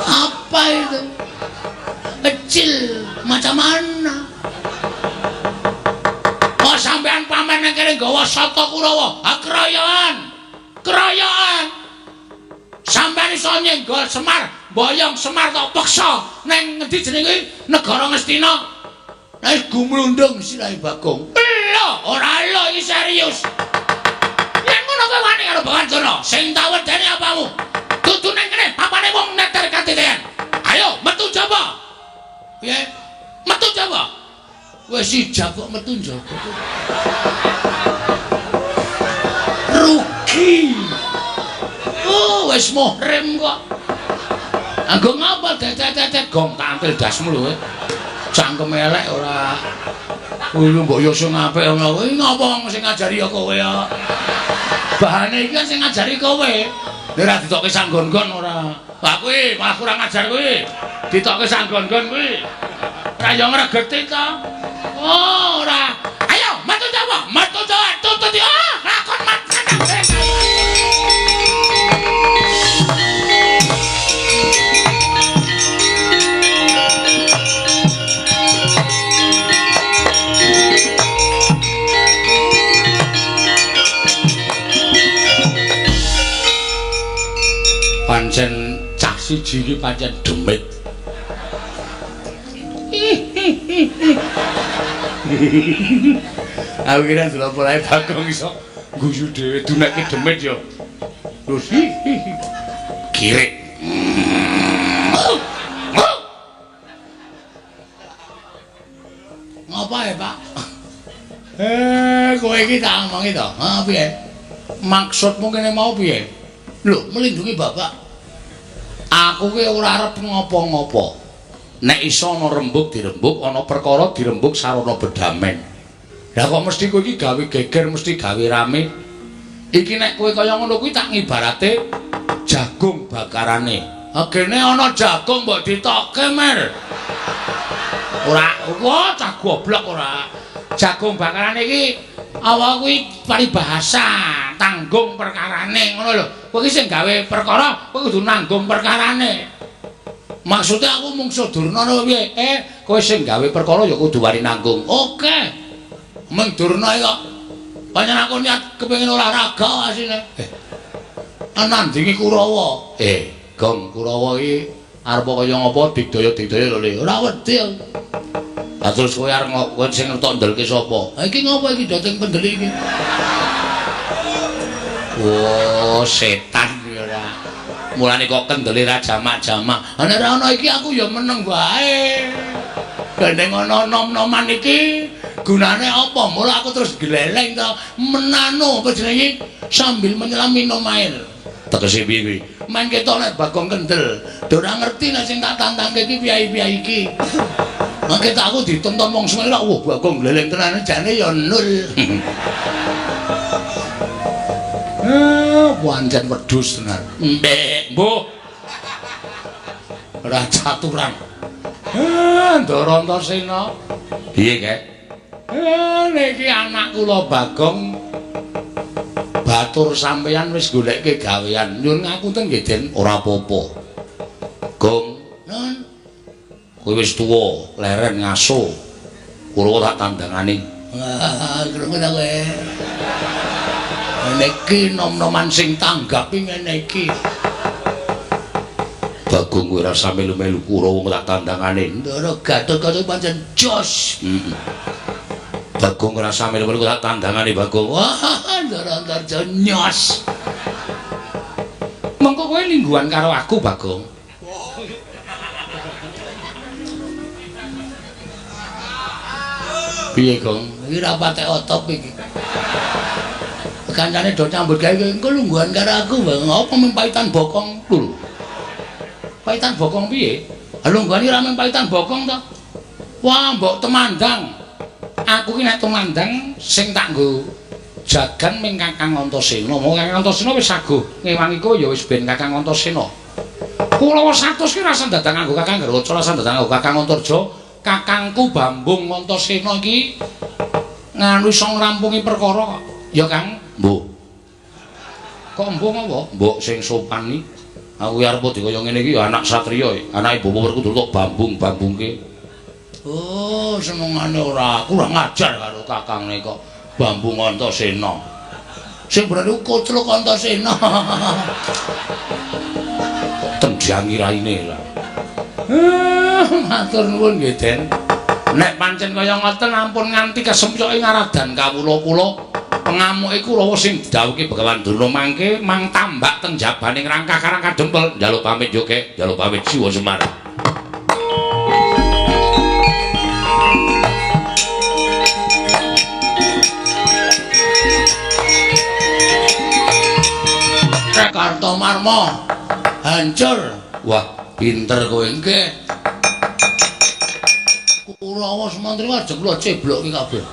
Apa itu? Kecil macam mana? Oh sampean pamer nang kene nggawa Sata Kurawa. Ha keroyokan. Sampean iso nyenggol Semar, boyong Semar tok peksa nang ngendi jenenge negara Ngastina. Nek gumlundung sirahe Bagong. Lho, ora lho iki serius. Yen ngono kowe wani karo Begawan Durna, sing tak wedeni apamu? Dudu nang kene papane wong neter katitean. Ayo metu jaba. Piye? Metu jaba. Wis ijab kok metu jaba. Rugi. Oh, wis muhrim kok. Anggo ngapa tetet gong tampil dasmu lho. Cangkem elek ora. Kuwi mbok yo sing apik ngono kuwi ngapa wong sing ngajari ya kowe ya. Bahane iki kan sing ngajari kowe. Nek ora ditokke sanggon-gon ora. Lah kuwi malah kurang ajar kuwi. Ditokke sanggon-gon kuwi. Ora yo ngregeti to. Oh, ora. Ayo, metu Jawa, tutut yo. Lakon macan. Pancen cah siji iki pancen demit. Aku kira delok polahe Bagong iso guyu dhewe dunekke demit ya. Lho kirik. Ngapa ya, Pak? Kowe iki tak omongi to. Ha piye? Maksudmu kene mau piye? Lho, melindungi Bapak. Aku ki ora arep ngopo-ngopo. Nek iso ana rembug dirembug, ana perkara dirembug sarana bedamen. Lah kok mesti kowe iki gawe geger, mesti gawe rame. Iki nek kowe kaya ngono kuwi tak ngibarate jagung bakarane. Agene ana jagung mbok ditokke, Mer. Ora, wah cah goblok ora. Jagung bakarane iki awak kuwi paribahasa, tanggung perkarane ngono lho. Kowe iki sing gawe perkara, kowe kudu nanggung perkarane. Maksudnya aku mungsuh Durna lho piye? Kowe sing gawe perkara ya kudu wani nanggung. Oke. Mung Durna kok. Pancen aku niat kepengin olahraga asine. Nandingi Kurawa. Gong Kurawa iki arep kaya ngapa digdaya-digdaya lho Le. Ora wedi aku. Lah terus kowe arep kowe sing ngetok ndelke sapa? Ha iki ngapa iki dateng pendeli iki? Oh, setan ya ora. Mulane kok kendele ra jamak-jamak. Nek ora ana iki aku ya meneng wae. Gandeng ana nom-noman iki gunane apa? Mula aku terus gleleng to menano apa jenenge sambil menyelam minum air. Tegese piye kuwi? Men ketok nek Bagong kendel. Ora ngerti nek sing tak tantangke iki piyai-piyai iki. Mangke tak aku ditonton wong semua wah Bagong gleleng tenan jane ya nul. Pancen wedhus tenan. Mbek, Mbok. Ora caturan. Ndara Antasena. Piye, Kek? Niki anak kula Bagong batur sampeyan wis goleke gawean. Nyuwun ngapunten nggih, Den, ora apa-apa. Gong, nun. Kowe wis tuwa, leren ngaso. Kula tak tandangani. Wah, krungu ta kowe. Ngene iki nom-noman sing tanggapi ngene iki. Bagong kowe rasa melu-melu Kurawa tak tandangane. Ndara Gatot-Kaca pancen jos. Bagong rasa melu-melu tak tandangane Bagong. Wah, Ndara Antarja nyos. Mengko kowe lingguhan karo aku Bagong. Piye, Gong? Iki ra patek otop iki. Kancane do nyambut gawe engko lungguhan karo aku, Bang. Apa mung paitan bokong lho. Paitan bokong piye? Lungguhan iki ra mung paitan bokong to. Wah, mbok temandang. Aku ki nek temandang sing tak nggo jagan ming Kakang Antasena. Mau Kakang Antasena wis saguh ngewangi kowe ya wis ben Kakang Antasena. Kulawa 100 ki rasa datang nganggo Kakang Garaca, rasa datang nganggo Kakang Antarja. Kakangku Bambung Antasena iki nganu iso ngrampungi perkara kok. Ya Kang, mbok. Kok mbok apa? Mbok sing sopan iki. Aku arep dikaya ngene iki ya anak satriya, anake Bapak Werkudara tok bambung-bambungke. Oh, senengane ora aku ora ngajar karo kakangne kok Bambung Antasena. Sing berani Kocluk Antasena. Tendyangi raine lah. Matur nuwun nggih, Den. Nek pancen kaya ngoten ampun nganti kesempyoke ngaradan kawula-kula pengamuke Kurawa sing didhawuhke Begawan Durna mangke mang tambak teng jabaning rangka karang kadempel njaluk pamit yo Kek, njaluk pamit Siwa Semar. Kartomarma hancur. Wah, pinter kowe nggih. Kurawa semantri ajeng kula ceblokke kabeh.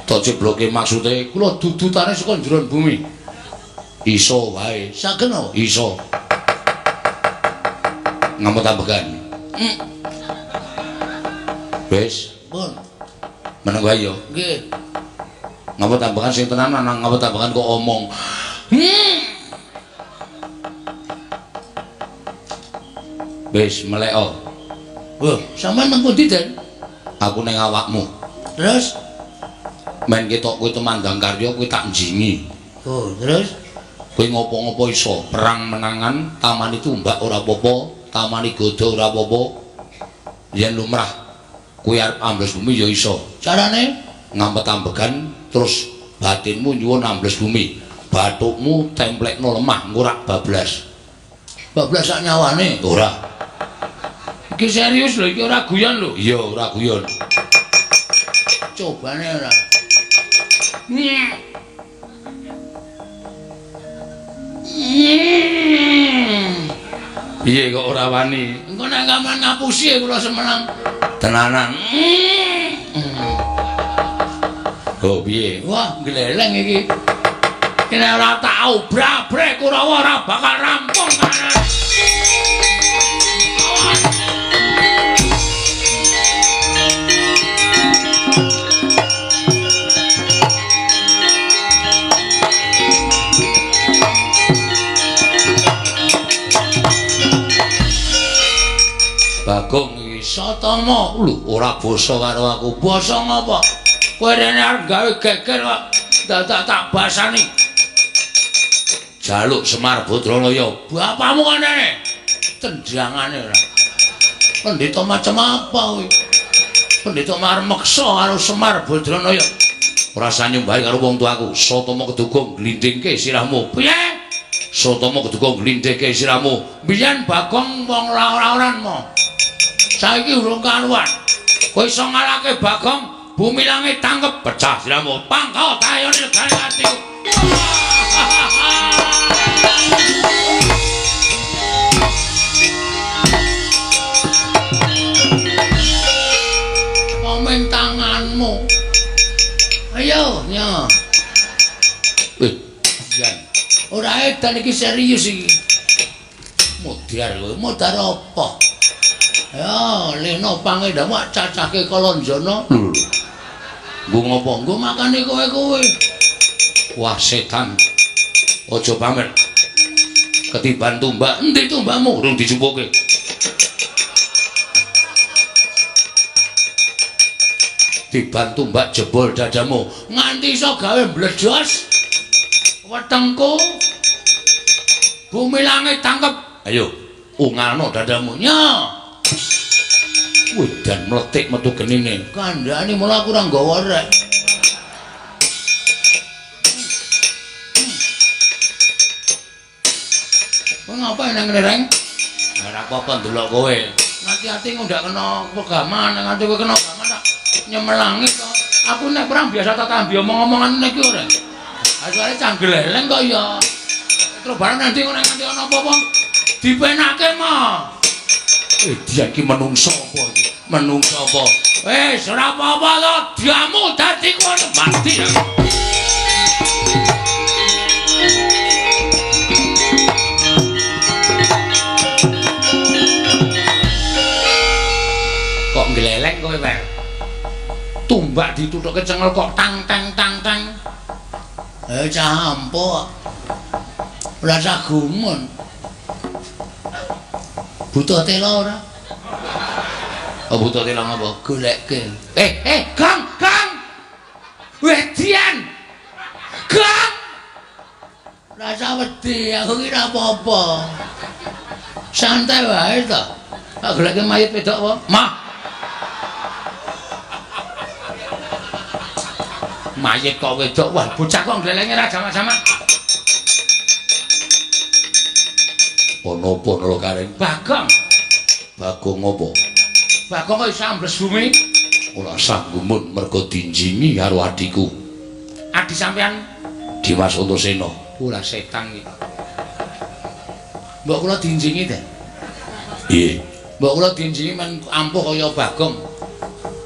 Tak ceblokke maksude kula dudutane saka njero bumi. Iso wae. Saken apa? Iso. Ngamot ambekan. Wis, pun. Meneng wae yo. Nggih. Ngamot ambekan sing tenanan nang ngamot ambekan kok omong. Wis meleko. Wah, sampean nang pundi, Den? Aku ning awakmu. Terus men ketok kowe temandang karya kowe tak njingi. Oh, terus kowe ngopo-ngopo iso perang menangan, tamani tumbak ora apa-apa, tamani godo ora apa-apa. Yen lumrah kowe arep ambles bumi ya iso. Carane ngampet ambegan terus batinmu nyuwun ambles bumi. Bathukmu templekno lemah engko rak bablas. Bablas sak nyawane. Ora. Iki serius lho, iki ora guyon lho. Iya, ora guyon. Cobane ora. Piye kok ora wani? Engko nek sampean ngapusi kula semenang tenanan. Oh piye? Wah, gleleng iki. Kene ora tau brabrek Kurawa ora bakal rampung kan. Bagong iki satama lho ora basa karo aku. Basa ngapa? Kowe rene arep gawe geger kok dadak tak basani. Jaluk Semar Badralaya. Bapakmu kene. Tendangane ora. Pendhita macam apa kowe? Pendhita marmeksa karo Semar Badralaya. Ora sanyumbahi karo wong tuaku. Satama keduga glindhingke sirahmu. Piye? Satama keduga glindhingke sirahmu. Biyen Bagong wong ora-oranmu. Saiki urung karuan. Kowe iso ngalahke Bagong, bumi langit tangkep pecah sirahmu. Pangko tayone negane atiku. Komen tanganmu. Ayo, nya. Jan. Ora edan iki serius iki. Modar kowe, modar apa? Ya, leno pangedhamu cacahke Kalanjana. Nggo ngopo? Nggo makane kowe-kowe. Wah, setan. Aja pamer. Ketiban tumbak, endi tumbakmu urung dijumpuke. Tiban tumbak jebol dadamu, nganti iso gawe bledos. Wetengku. Bumi langit tangkep. Ayo, ungano dadamu nya. Wedan meletik metu genine. Kandhane mula kurang nggawa rek. Kowe ngapain nang ngene, Reng? Ora apa-apa ndelok kowe. Hati-hati ndak kena pegaman, nganti kowe kena pegaman tak nyemelangi kok. Aku nek perang biasa tak tambi omong-omongan nek iki ora. Asale canggleleng kok ya. Terus barang nanti kok nganti ana apa-apa dipenake mah. Dia iki menungso apa iki? Menungso apa? Wis ora apa-apa to, diamu dadi kono mati. Kok ngleleng kowe, Pak? Tumbak ditutuke cengel kok tang tang tang tang. Cah ampuh. Ora cah gumun. Butuh tela ora? Oh, butuh tela ngapa? Golekke. Kang. Wedian. Kang. Rasa wedi, aku ki ora apa-apa. Santai wae to. Tak golekke mayit wedok apa? Mah. Mayit kok wedok. Wah, bocah kok glelenge ra jamak-jamak. Ono apa lho kareng? Bagong. Bagong apa? Bagong kok iso ambles bumi? Ora sanggup mergo dinjingi karo adhiku. Adi sampean Dimas Antasena. Ora setan iki. Mbok kula dinjingi ta? Nggih. Mbok kula dinjingi men ampuh kaya Bagong.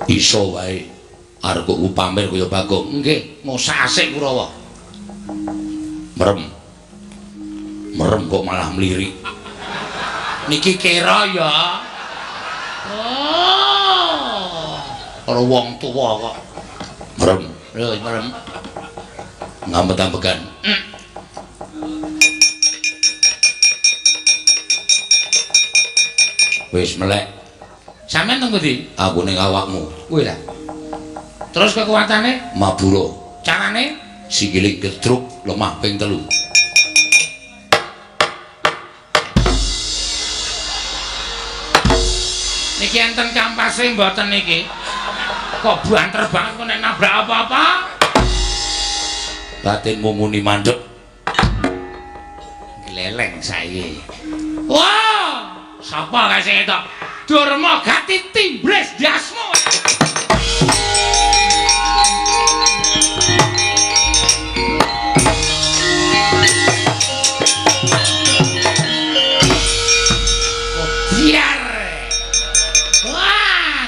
Iso wae. Arep kok pamer kaya Bagong. Nggih, ngosak asik Kurawa. Merem kok malah mlirik. Niki kira ya. Oh. Ora wong tuwa kok. Merem. Ngambet-ambekan. Wis melek. Sampeyan teng pundi? Aku ning awakmu. Kuwi lah. Terus kekuatane Mabura. Carane sikile gedruk lemah ping 3. Niki enten kampase mboten niki. Kok banter banget kok nek nabrak apa-apa. Batinmu muni mandek. Gleleng saiki. Wah, sapa kae sing etok? Durma gati timbres dasmu.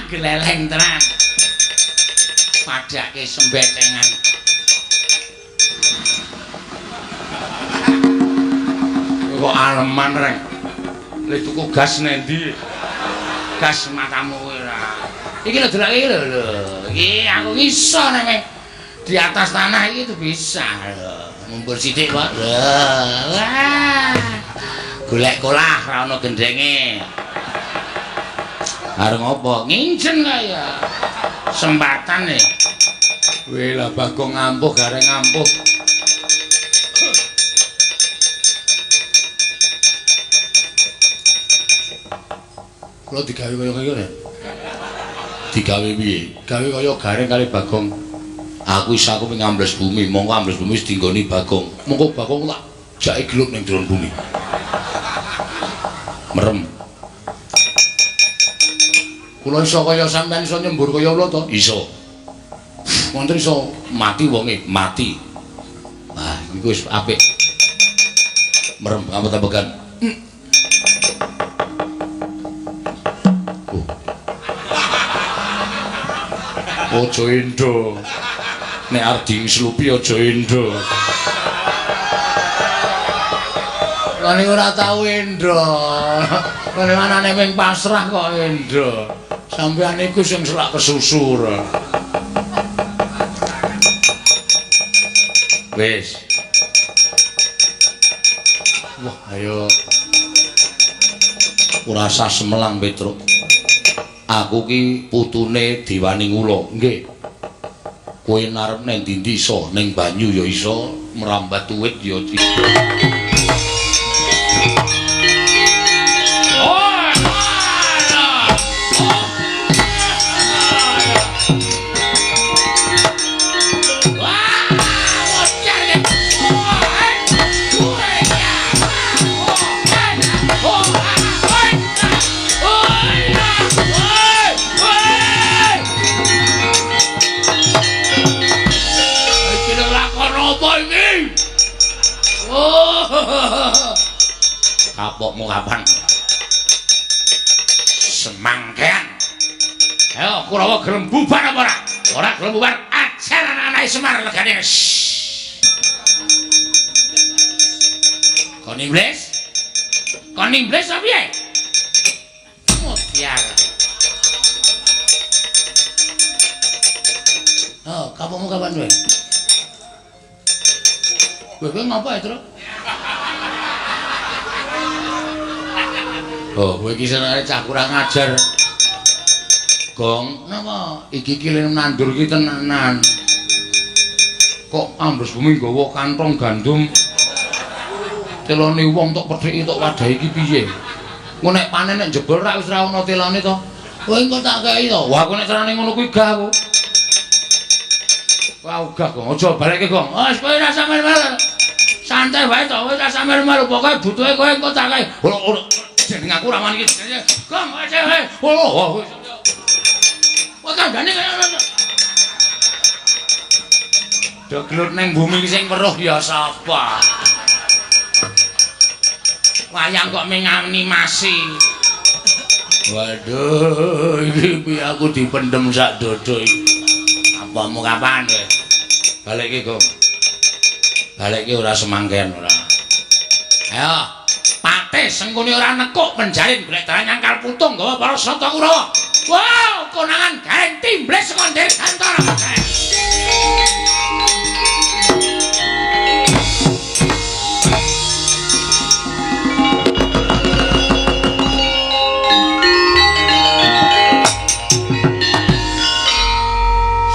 Gleleng tenan. Padake sembetengan. Kok aleman reng. Lek tuku gas nendi? Gas matamu ora. Iki lho delok iki lho. Iki aku iso nek di atas tanah iki tuh bisa lho. Mumpul sithik kok. Wah. Golek kolah ra ono gendenge. Areng apa? Ngincen kaya. Sembatan nih. Weh lah Bagong ngampuh gareng ngampuh. Kalau digawe kaya kaya digawe piye? Gawe kaya gareng kali Bagong. Aku isa aku ngambles bumi, mongko ambles bumi wis dinggoni Bagong. Mongko Bagong tak jake gelut ning jero bumi. Merem. Kula iso kaya sampean iso nyembur kaya kula to? Iso. Wonten iso mati wonge, mati. Wah, iku wis apik. Merem ambek-ambekan. Aja endo. Nek arep dingslupi aja endo. Kane ora tau endo. Kane anane ping pasrah kok endo. Sampeyan iku sing selak kesusur. Wis. Wah, ayo. Ora usah semelang, Petruk. Aku ki putune Diwaning Ula, nggih. Kowe narep ning ndi iso, ning banyu ya iso, merambat tuwit ya kapokmu kapan semangkean ayo Kurawa gelem bubar apa ora gelem bubar ajar anak-anak Semar legane kon iblis apa piye mutiar oh kapokmu kapan kowe ngapa ya Tru oh, kowe iki senenge cah kurang ajar. Gong, napa iki kilen nandur iki tenanan. Kok ambles bumi nggawa kantong gandum. Telone wong tok pedheki tok wadahi iki piye? Engko nek panen nek jebol ra wis ra ono telone to. Kowe engko tak kei to. Wah, kowe nek carane ngono kuwi gah aku. Wah, gah kok. Aja balekke, Gong. Wis kowe ra sampe melu. Santai wae to, kowe ra sampe melu. Pokoke butuhe kowe engko tak kei. Jeneng aku ra wani iki. Gong aja he. Oh. Kok kandhane kaya ngono. Doglut ning bumi sing weruh ya sapa? Wayang kok menganimasi. Waduh, iki piye aku dipendem sak dodo iki. Apamu kapan kowe? Balekke, Gong. Balekke ora semangken ora. Ayo. Patih sengkune ora nekuk penjalin golek dalan nyangkal putung gawa para sata Kurawa. Wow, konangan gareng timblis saka ndek Gantara.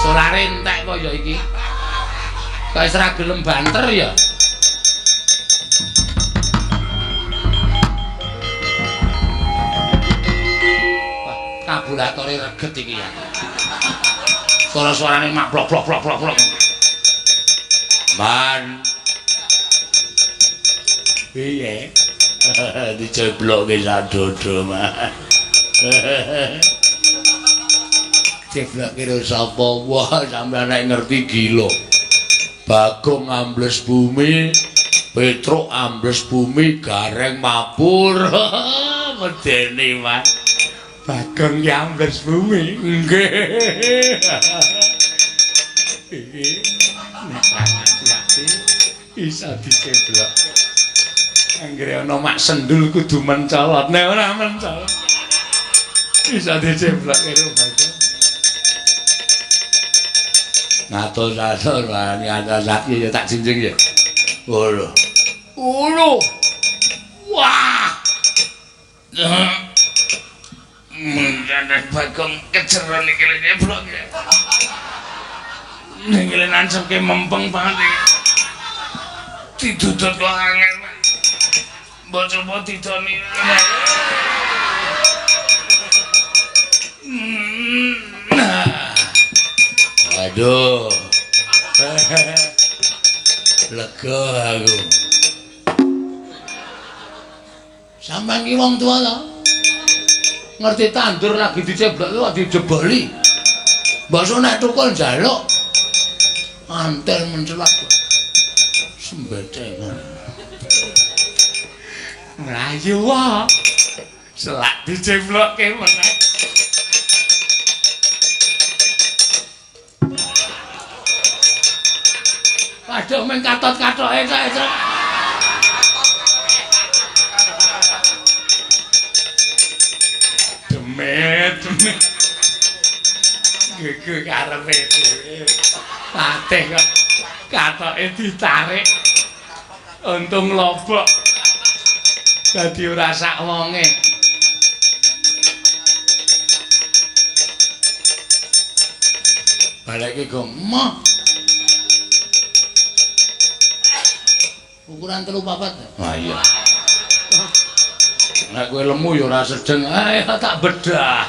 Solare entek kok ya iki. Kok wis ra gelem banter ya. Kabulatore reget iki ya. Suara-suarane mak blok. Man. Piye? Diceblokke sak dodo, Man. Ceblokke karo sapa? Wah, sampeyan nek ngerti gila. Bagong ambles bumi, Petruk ambles bumi, Gareng mapur. Medeni, Man. Bagong ambles bumi. Nggih. Nek hati-hati iso diceblok. Anggere ana mak sendul kudu mencolot. Nek ora mencolot iso diceblok karo Bagong. Ngatur-atur wani ngatur ya tak jinjing ya. Ulu. Wah. Menjane Bagong kejeron iki lho nyeblok. Ning kene nancemke mempeng banget iki. Didudut kok angel. Mbok coba didoni. Aduh. Lega aku. Sampeyan ki wong tua to. Ngerti tandur lagi diceblok kok dijeboli. Mbok nek tukul njaluk. Antel mencelak. Sembeteng. Mlayu wae. Selak diceblokke meneh. Waduh mung katot-katoke kok. Demet. Gege karepe dhewe. Patih kok katoke ditarik. Untung lobok. Dadi ora sak wonge. Balekke Gong. Ukuran 3-4. Ah iya. Nek kowe lemu ya ora sedeng. Ayo tak bedah.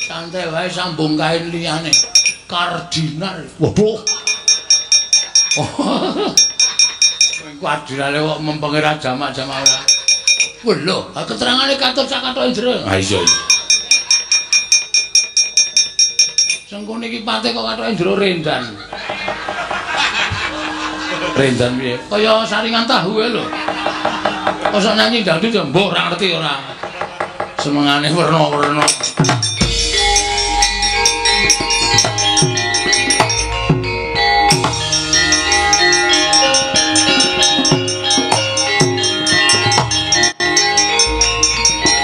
Santai wae sambung kain liyane. Kardinal. Waduh. Kardinale kok mempengi ra jamak-jamak ora. Wah lho, keterangane katut sak kathoke jero. Ah iya. Sengkone iki pate kok kathoke jero rendan. Rendan piye? Kaya saringan tahu lho. Mosok nyanyi dangdut ya mbok ora ngerti ora. Semengane werna-werna.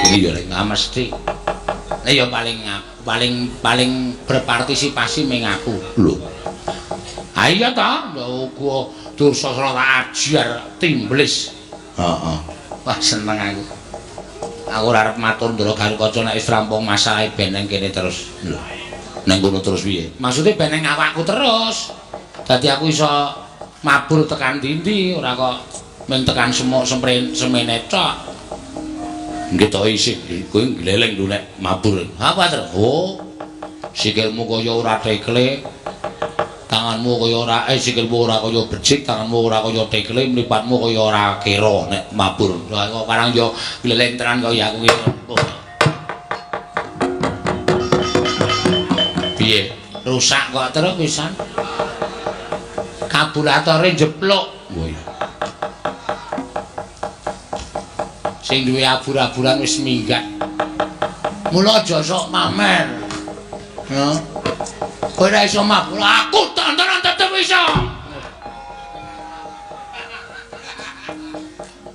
Iya lek mesti. Lah ya paling berpartisipasi meng aku. Lho. Ah iya ta, uga Dursasana tak ajar timblis. Heeh. Wah seneng aku. Aku ora arep matur ndara karo kanca nek wis rampung masalah beneng kene terus. Lho. Nang ngono terus piye? Maksude beneng awakku terus. Dadi aku iso mabur tekan ndi-ndi, ora kok mung tekan semuk semene tok. Nggih to isih kowe gleleng lho nek mabur. Apa terus? Oh. Sikilmu kaya ora tekle. Tanganmu kaya ora sikilmu ora kaya becik, tanganmu ora kaya tekle, mripatmu kaya ora kira nek mabur. Kok karang yo gleleng tenan kaya aku iki. Piye? Rusak kok terus pisan. Kabulatore jeplok. Oh iya. Sing duwe abur-aburan wis minggat. Mula aja sok mamer. Ya. Kowe ora iso mabur, aku tontonan tetep iso.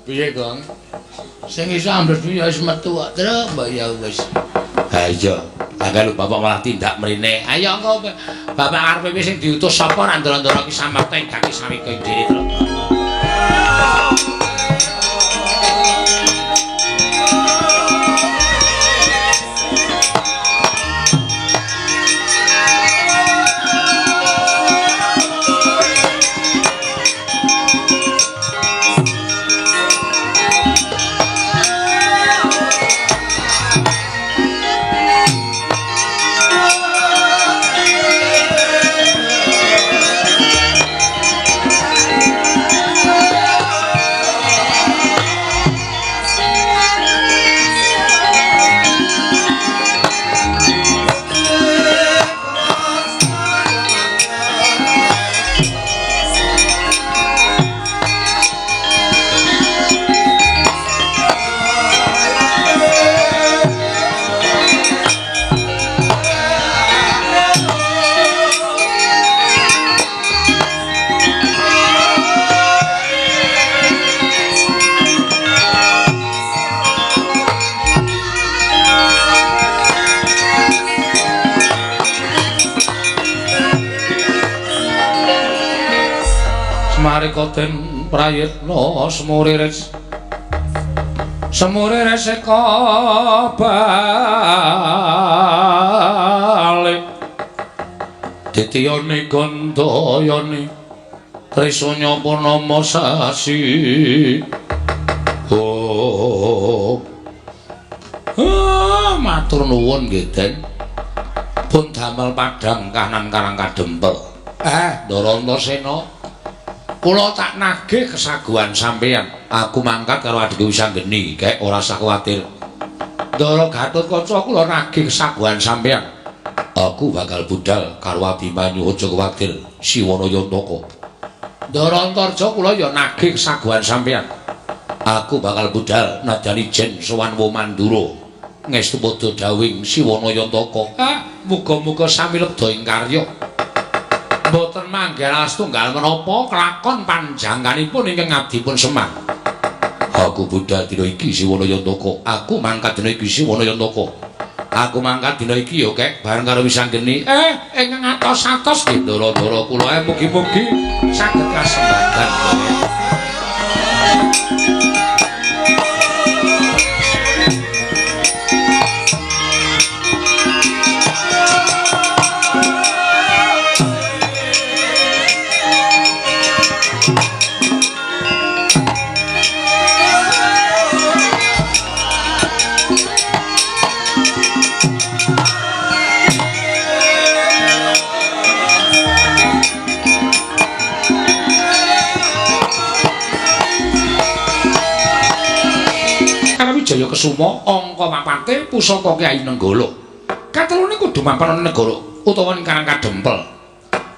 Piye, Gong? Sing iso ambles ya wis metu kok, terus mbok ya wis. Ha iya, angel bapak malah tindak mrene. Ayo engko bapak arepe wis sing diutus sapa ra ndara-ndara ki samarta ing kaki sawiko dhewe terus. Marikoten prayitna semuriris eka balik ditiyane gandayane trisanya purnama sasi matur nuwun nggih Den pun damel padhang kahanan karang kadempel Ndara Antasena kula tak nagih kesaguhan sampeyan. Aku mangkat karo adikku Wisanggeni, kek ora usah kuwatir. Ndara Gatotkaca kula nagih kesaguhan sampeyan. Aku bakal budal karo Abimanyu aja kuwatir, Siwana Yantaka. Ndara Antarja kula ya nagih kesaguhan sampeyan. Aku bakal budal nadyan ijen sowan Womandura. Ngestu padha dawing Siwana Yantaka. Muga-muga sami lebda ing karya. Mboten manggal setunggal menapa kelakon panjangkanipun ingkang ngabdipun Semar. Aku budal dina iki Siwana Yantaka. Aku mangkat dina iki Siwana Yantaka. Aku mangkat dina iki ya kek bareng karo Wisanggeni. Ingkang atos-atos nggih ndara-ndara kula mugi-mugi saged kasembadan. Kesuma angka papate pusaka Kyai Nenggala. Katelune kudu mapan ana negara utawa ning Karang Kadempel.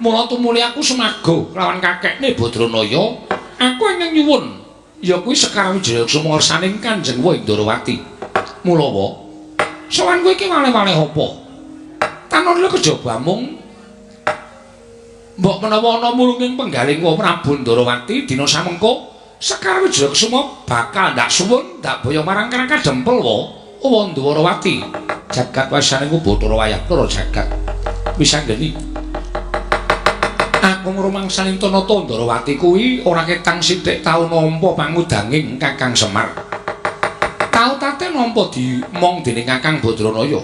Mula tumuli aku semaga lawan kakekne Badranaya, aku ingkang nyuwun ya kuwi Sekar Wijaya Kusuma ngersaning Kanjeng Indrawati. Mula wae sowan kowe iki malih-malih apa? Tanon lho kejaba mung mbok menawa ana mulunging penggaling Prabu Ndrawati dina samengko Sekar Wijaya Kusuma bakal ndak suwun ndak boyo marang Karang Kadempel wae Ndrawati. Jagat wasane ku Bathara Wayakara jagat. Wis anggeni. Aku ngrumangsani Tanata Ndrawati kuwi ora ketang sithik tau nampa pangudanging Kakang Semar. Tau tate nampa dimong dening Kakang Badranaya.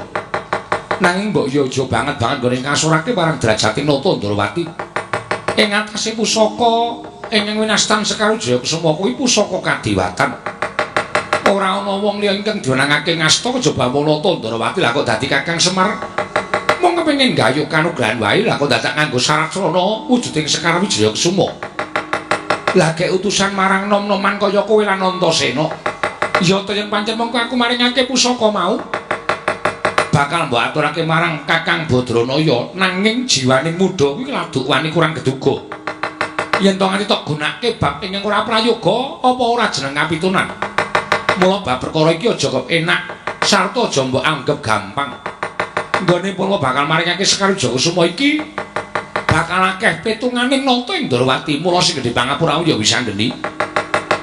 Nanging mbok yo aja banget nggone ngasurake marang drajating Nata Ndrawati. Ing atase pusaka ingkang winastan Sekar Wijaya Kusuma kuwi pusaka kadiwatan. Ora ana wong liya ingkang diwenangake ngasta kejaba mung Nata Ndrawati lah kok dadi Kakang Semar. Mong kepengin gayuh kanugrahan wae lah kok dadak nganggo syarat srana wujuding Sekar Wijaya Kusuma. Lah gek utusan marang nom-noman kaya kowe lan Antasena. Ya to yen pancen mongko aku maringake pusaka mau. Bakal mbok aturake marang Kakang Badranaya nanging jiwaning muda kuwi laduk wani kurang keduga. Yen to nganti tok gunake bab ingkang ora prayoga apa ora jeneng kapitunan. Mula bab perkara iki aja kok enak sarta aja mbok anggap gampang. Nggone pun bakal maringake Sekar Wijaya Kusuma iki bakal akeh pitunganing Nata Ndrawati. Mula sing gedhe pangapuramu ya wis anggeni.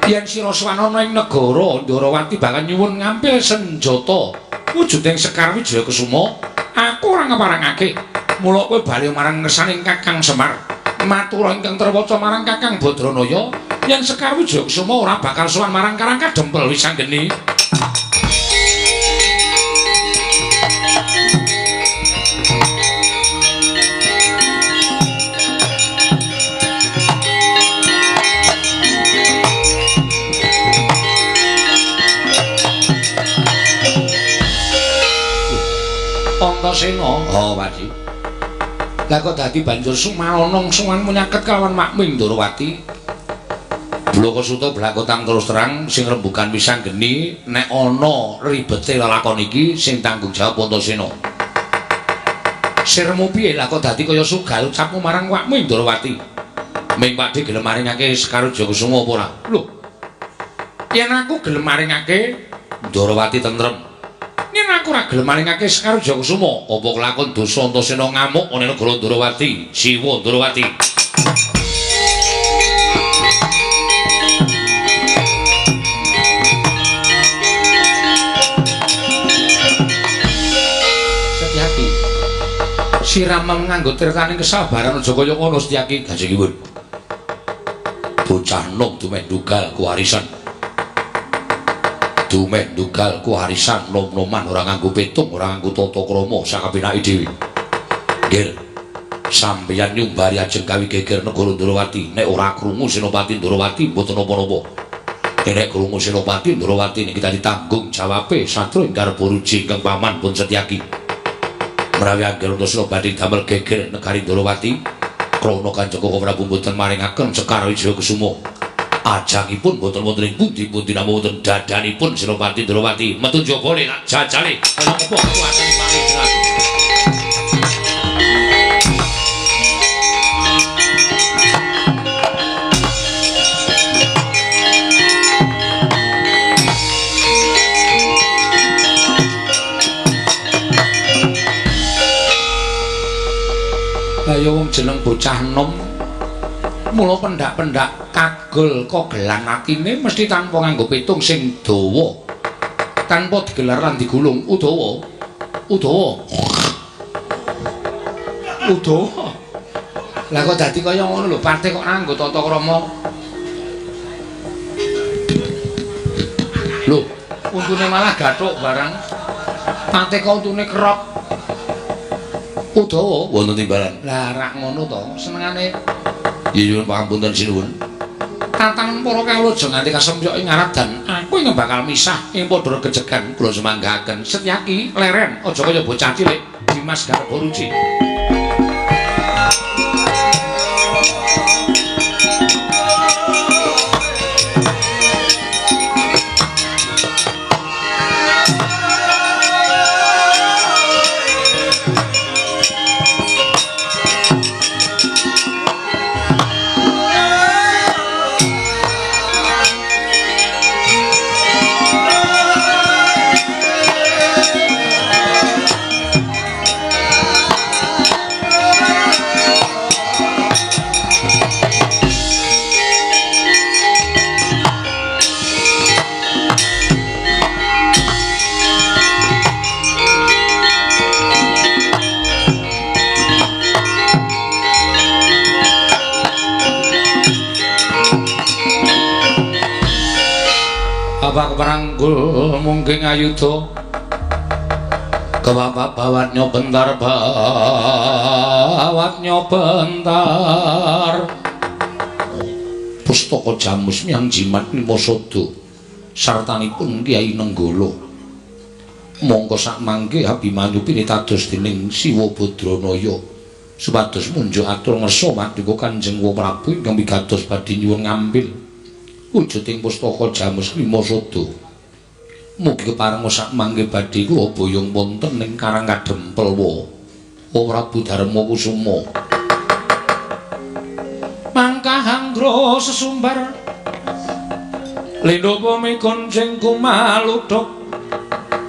Yen sira swanana ing negara Ndrawati bakal nyuwun ngampil senjata wujuding Sekar Wijaya Kusuma, aku ora ngeparangake. Mula kowe bali marang ngersaning Kakang Semar. Matura ingkang terwaca marang Kakang Badranaya yen Sekar Wijaya Kusuma ora bakal sowan marang Karang Kadempel wis anggeni. Antasena, oh Wadi. Lah kok dadi banjur sumalana suwan munyaket kalawan Makming Ndrawati. Blokasuta blakotang terus terang sing rembugan wis anggeni nek ana ribete lelakon iki sing tanggung jawab Antasena. Sirmu piye lah kok dadi kaya sugal ucapmu marang Makming Ndrawati? Ming Pakde gelem maringake Sekar Wijaya Kusuma apa ora? Lho. Yen aku gelem maringake Ndrawati tentrem. Yen aku ora gelem maringake Sekar Wijaya Kusuma, apa kelakon dosa Antasena ngamuk ana negara Ndrawati, Siwa Ndrawati. Setyaki. Siramam nganggo tirtaning kesabaran aja kaya ngono Setyaki, Gajengipun. Bocah nom dumeh dugal kuwarisan. Dumeh dugal kuwarisan nom-noman ora nganggo petung, ora nganggo tata krama sakabinake dhewe. Nggih. Sampeyan nyumbari ajeng kawi geger negara Ndrawati. Nek ora krungu Senopati Ndrawati mboten napa-napa. Nek krungu Senopati Ndrawati niki dadi tanggung jawabe satru ing garep ruji ingkang paman pun Setyaki. Menawi angger Antasena badhe damel geger negari Ndrawati, krana Kanjeng Prabu mboten maringaken Sekar Wijaya Kusuma. Ajangipun boten wonten ing pundi-pundi namung wonten dadanipun Senopati Ndrawati. Metu jabane tak jajale kaya apa kekuatan malih jenengan. Kaya wong jeneng bocah nom mula pendak-pendak kagol kogelan atine mesti tanpa nganggo pitung sing dawa tanpa digelar lan digulung udawa lah kok dadi kaya ngono lho Pate kok nganggo tata krama lho untune malah gathuk barang Pate kok untune kerok udawa wonten timbalan lah rak ngono to senengane nyuwun pangapunten sinuwun. Tatang para kawula aja nganti kasempyok ing ngarep dan aku ing bakal misah ing padha gejegan kula semanggahaken. Setyaki leren aja kaya bocah cilik Dimas Garbaruci. Bapak Pranggul mungkin ayuda kebapak bawatnya bentar Pustaka Jamus Miang Jimat Limasada sartanipun Kyai Nenggala mongko sakmangke Abimanyu pinitados dening Siwa Badranaya supados munjuk atur ngersa paduka Kanjeng Prabu ingkang wigatos badhe nyuwun ngambil wujuding Pustaka Jamus Limasada. Mugi keparenga sakmangke badhe kula boyong wonten ing Karang Kadempel wa Prabu Darma Kusuma. Mangkahanggra sesumbar Lindha pami konceng kumaludhok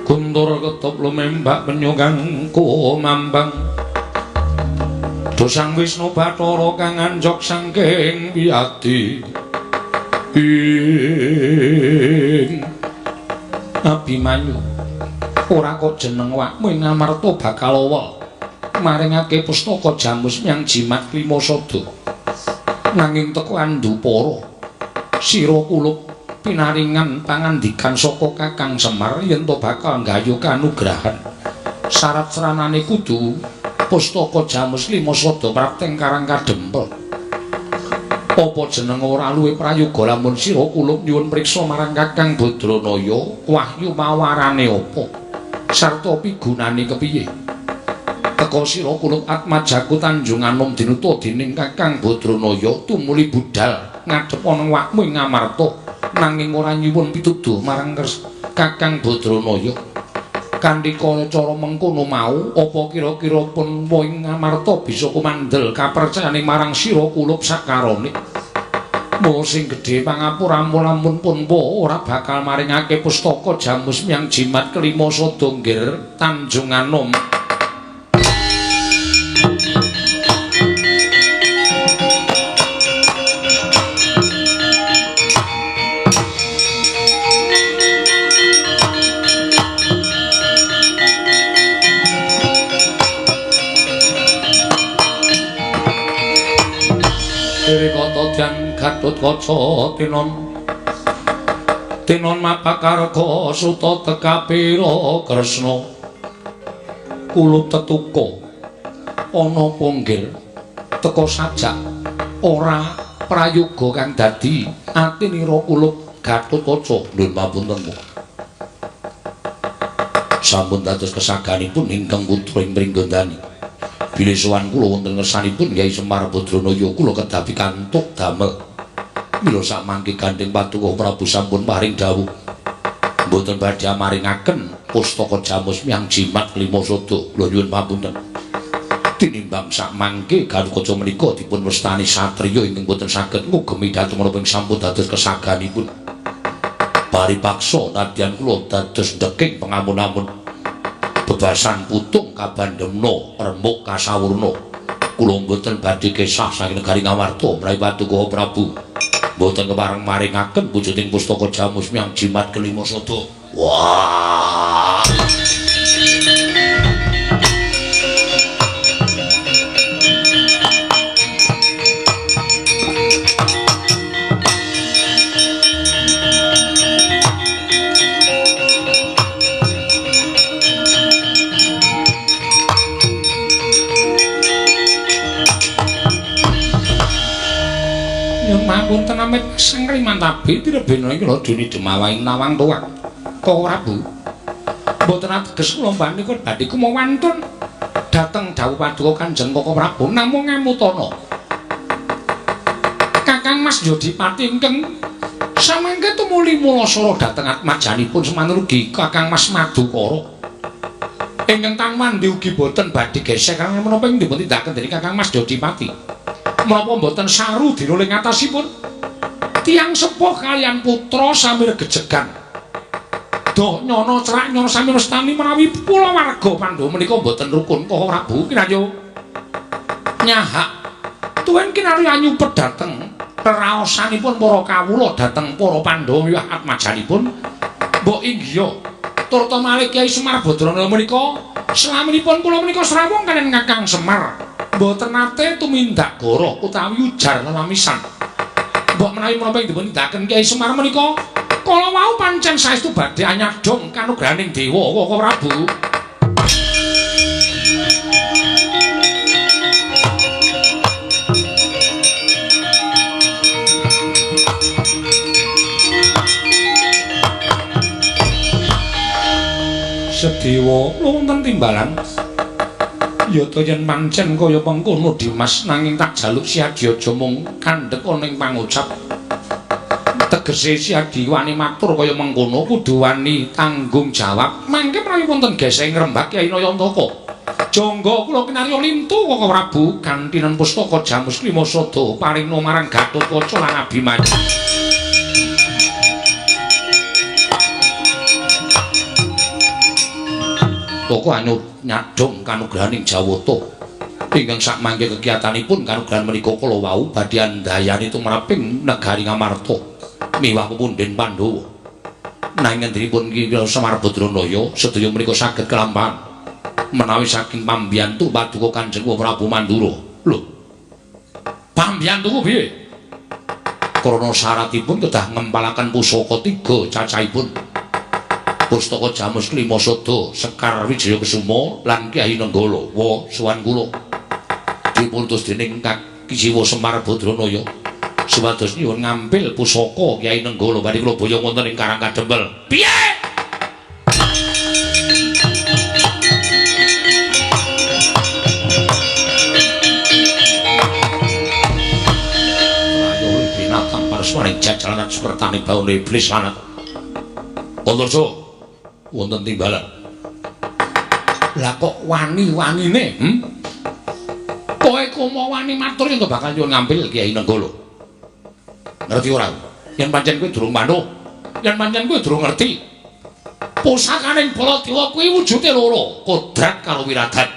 guntur ketop lumembak penyu kang kumambang Dosang Wisnu Bathara kang anjok saking wiyadi ing Abimanyu ora kok jeneng wakmu ing Amarta bakal awa maringake Pustaka Jamus Miang Jimat Limasada nanging teko andupara sira kulup pinaringan pangandikan saka Kakang Semar yen to bakal nggayuh kanugrahan syarat seranane kudu Pustaka Jamus Limasada prapteng Karang Kadempel. Apa jeneng ora luwih prayoga lamun sira kulup nyuwun priksa marang Kakang Badranaya wahyu mawarane apa sarta pigunane kepiye teka sira kulup Atmajaku Tanjung Anom dinuta dening Kakang Badranaya tumuli budal ngadhep ana wakmu ing Amarta nanging ora nyuwun pituduh marang Kakang Badranaya kanthi cara mengkono mau apa kira-kira pun ing Amarta bisa kumandel kapercayane marang sira kulup sakarone mo sing gedhe pangapura lamun pun ora bakal maringake Pustaka Jamus Miang Jimat Limasada nggir Tanjung Anom. Srikata Dyan Gatotkaca tinon mapakarga suta tekapira Kresna kulup tetuka ana ponggil teka sajak ora prayoga kang dadi atinira kulup Gatotkaca nuwun pamunten sampun dados kesaganipun ingkang putra ing Pringgondani bilih sowan kula wonten ngersanipun Kyai Semar Badranaya kula kedapi kantuk damel mila sakmangke gandeng paduka Prabu sampun paring dawuh mboten badhe maringaken Pustaka Jamus Miang Jimat Limasada kula nyuwun pamunten tinimbang sakmangke Gatotkaca menika dipun wastani satriya ingkang boten saged ngugemi dhateng menapa sampun dados kesaganipun paripaksa nadyan kula dados ndeking pengamun-amun bebasan putung kabandemna remuk kasawurna kula mboten badhe kesah saking negari Ngamarta mrawi paduka Prabu mboten kepareng maringaken wujuding Pustaka Jamus Miang Jimat Limasada. Wah Mapunten amit Sang Rimantabi direbena iki lho dene Demawaing Nawang Tuwak. Kok Prabu. Mboten ateges kula mbanika badhe kumawantun dhateng dawuh paduka Kanjeng Koko Prabu namung ngamutana. Kakang Mas Yodipati ingkang samangke tumuli mulasara dhateng atmajanipun semanurugi Kakang Mas Madukara. Ingkang tangmandi ugi boten badhe gesek karang menapa ing dipun tindakaken dening Kakang Mas Yodipati. Menapa mboten saru dinuling atasipun tiyang sepuh kaliyan putra sami regejegan doh nyono cerak nyono sami mestani menawi kula warga Pandhawa menika mboten rukun Koko Prabu kinayo nyahak tuwin kinarya nyupet dhateng reraosanipun para kawula dhateng para Pandhawa miwah atmajanipun mbok inggih turta malih Kyai Semar Badranaya menika slaminipun kula menika srawung kaliyan Kakang Semar mboten nate tumindak goroh utawi ujar lelamisan. Mbok menawi menapa dipun tindakaken Kyai Semar menika Kala wau pancen saestu badhe anyadong kanugraning dewa Koko Prabu. Sedewa wonten timbalan. Yata yen pancen kaya mengkono Dimas nanging tak jaluk Siadi aja mung kandhek ana ing pangucap. Tegese Siadi wani matur kaya mengkono kudu wani tanggung jawab. Mangke menawi wonten geseng ngrembak Kyai Nayantaka. Jangga kula kinarya lintu Koko Prabu gantinan pustaka Jamus Klima Sada paringna marang Gatotkaca lan Abimanyu. Toko anyut nyadong kanugrahaning Jawata ingkang sakmangke kegiatanipun kanugrahan menika kala wau badhe andayani tumraping negari Ngamarta miwah pepundhen Pandhawa. Nanging ngendikipun Ki Semar Badranaya sedaya menika saged kelampahan menawi saking pambiyantu Paduka Kanjeng Prabu Mandura. Lho. Pambiyantuku piye? Krana syaratipun kedah ngempalaken pusaka 3 cacahipun. Pustaka Jamus Klima Sada Sekar Wijaya Kesuma lan Kyai Nenggala wa sowan kula dipuntus dening Ki Jiwa Semar Badranaya supados nyuwun ngambil pusaka Kyai Nenggala badhe kula boyong wonten ing Karang Kadempel. Piye? Ayo binatang parswaning jajalan sepertane baune iblis lanat. Antarja wonten timbalan. Lah kok wani-wanine, Kowe komo wani matur yen bakal nyuwun ngambil Kyai Nenggala. Ngerti ora? Yen pancen kowe durung manuk, yen pancen kowe durung ngerti. Pusakaning Baladewa kuwi wujude loro, kodrat karo wiradat.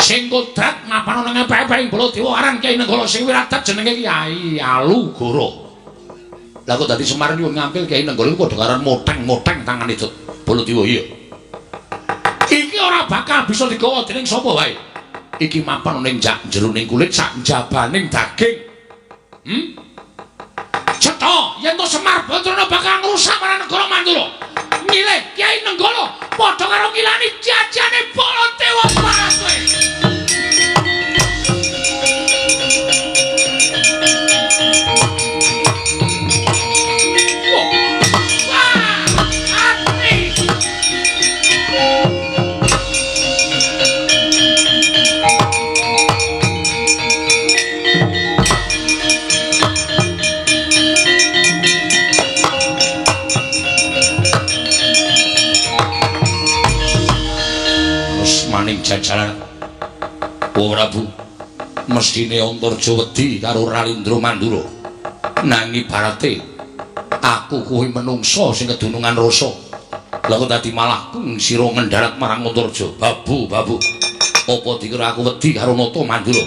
Sing kodrat mapan nang epek-epek Baladewa aran Kyai Nenggala, sing wiradat jenenge Kyai Alugara. Lah kok dadi Semar nyuwun ngambil Kyai Nenggala padha karo moteng-moteng tangan itu Baladewa iya. Iki ora bakal bisa digawa dening sapa wae. Iki mapan ning jeroning kulit sak jabaning daging. Cetha yen to Semar Badrana bakal ngrusak marang negara Mandura. Milih Kyai Nenggala padha karo ngilani jajane Baladewa Paraswe. Maning jajalan Prabu mestine Antarja wedi karo Ralindra Mandura nanging barate aku kuwi menungsa sing kedunungan rasa lha kok dadi malah sira ngendharat marang Antarja babu apa dikira aku wedi karo Nata Mandura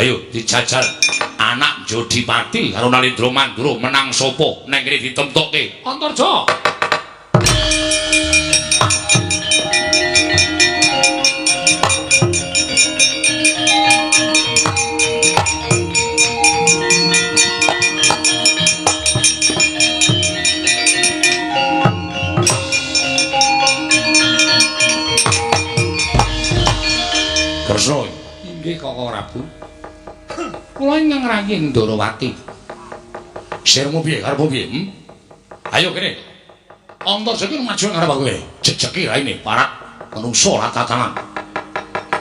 ayo dijajal anak Jodipati karo Ralindra Mandura menang sapa ning kene ditemtokke Antarja. Kresna inggih Koko Prabu. Kula ingkang ngrangking Ndarawati. Sirmu piye karepmu piye? Ayo kene. Antarja iki maju ngarep aku kene. Jejeki raine parat menungso tatanan.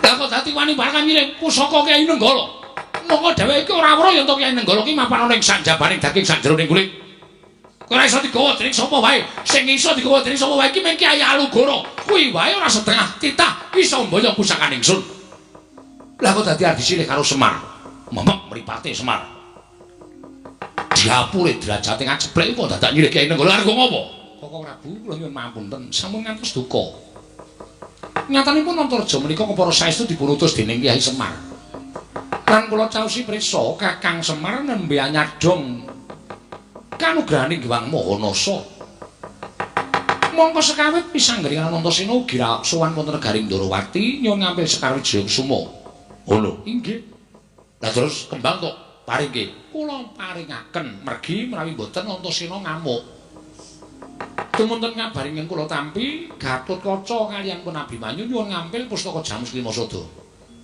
Lah kok dadi wani barang nyilih pusaka Kyai Nenggala. Monggo dheweke iki ora weruh yen to Kyai Nenggala iki mapan ana ing sanjabaning daging sak jeroning kulit. Ora iso digawa dening sapa wae. Sing iso digawa dening sapa wae iki mung Kyai Alugara. Kuwi wae ora setengah titah iso mboyong pusakaning ingsun. Lah kok dadi arep disilih karo Semar. Memek mripate Semar. Diapure derajate ngaceplek kok dadak nyilih Kyai Nenggala arep ngopo? Koko Prabu kula nyuwun mapunten sampun ngantos duka. Nyatanipun Antarja menika kepara saestu dipunutus dening Kyai Semar. Lan kula caosi prisa Kakang Semar nembe anyadong kanugrahaning Gewang Mahanasa. Mongko sekawit pisanggringan Antasena ugi sowan wonten negaring Ndarawati nyuwun ngambil Sekar Wijaya Kesuma. Oh lho, inggih. Lah terus kembang to. Paringke, kula paringaken mergi menawi boten Antasena ngamuk. Dumunten ngabaringen kula tampi Gatotkaca kaliyan pun Abimanyu nyuwun ngampil pustaka Jamus Klimasada.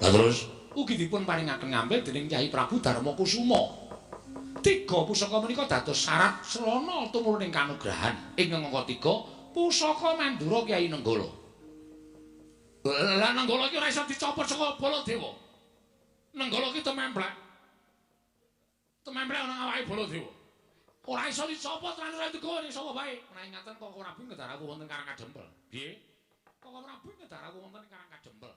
Lah terus ugi dipun paringaken ngampil dening Kyai Prabu Darmakusuma. Tiga pusaka menika dados syarat selana tumurun ing kanugrahan. Ing angka 3 pusaka Mandura Kyai Nenggala. Lah Nenggala iki ora iso dicopot saka Baladewa. Nenggala iki tememplek. Tememplek ana awake Baladewa. Ora iso dicopot lan ora digawa ning sapa bae. Menawi ngaten Koko Prabu ngedharaku wonten Karang Kadempel. Nggih. Koko Prabu ngedharaku wonten Karang Kadempel.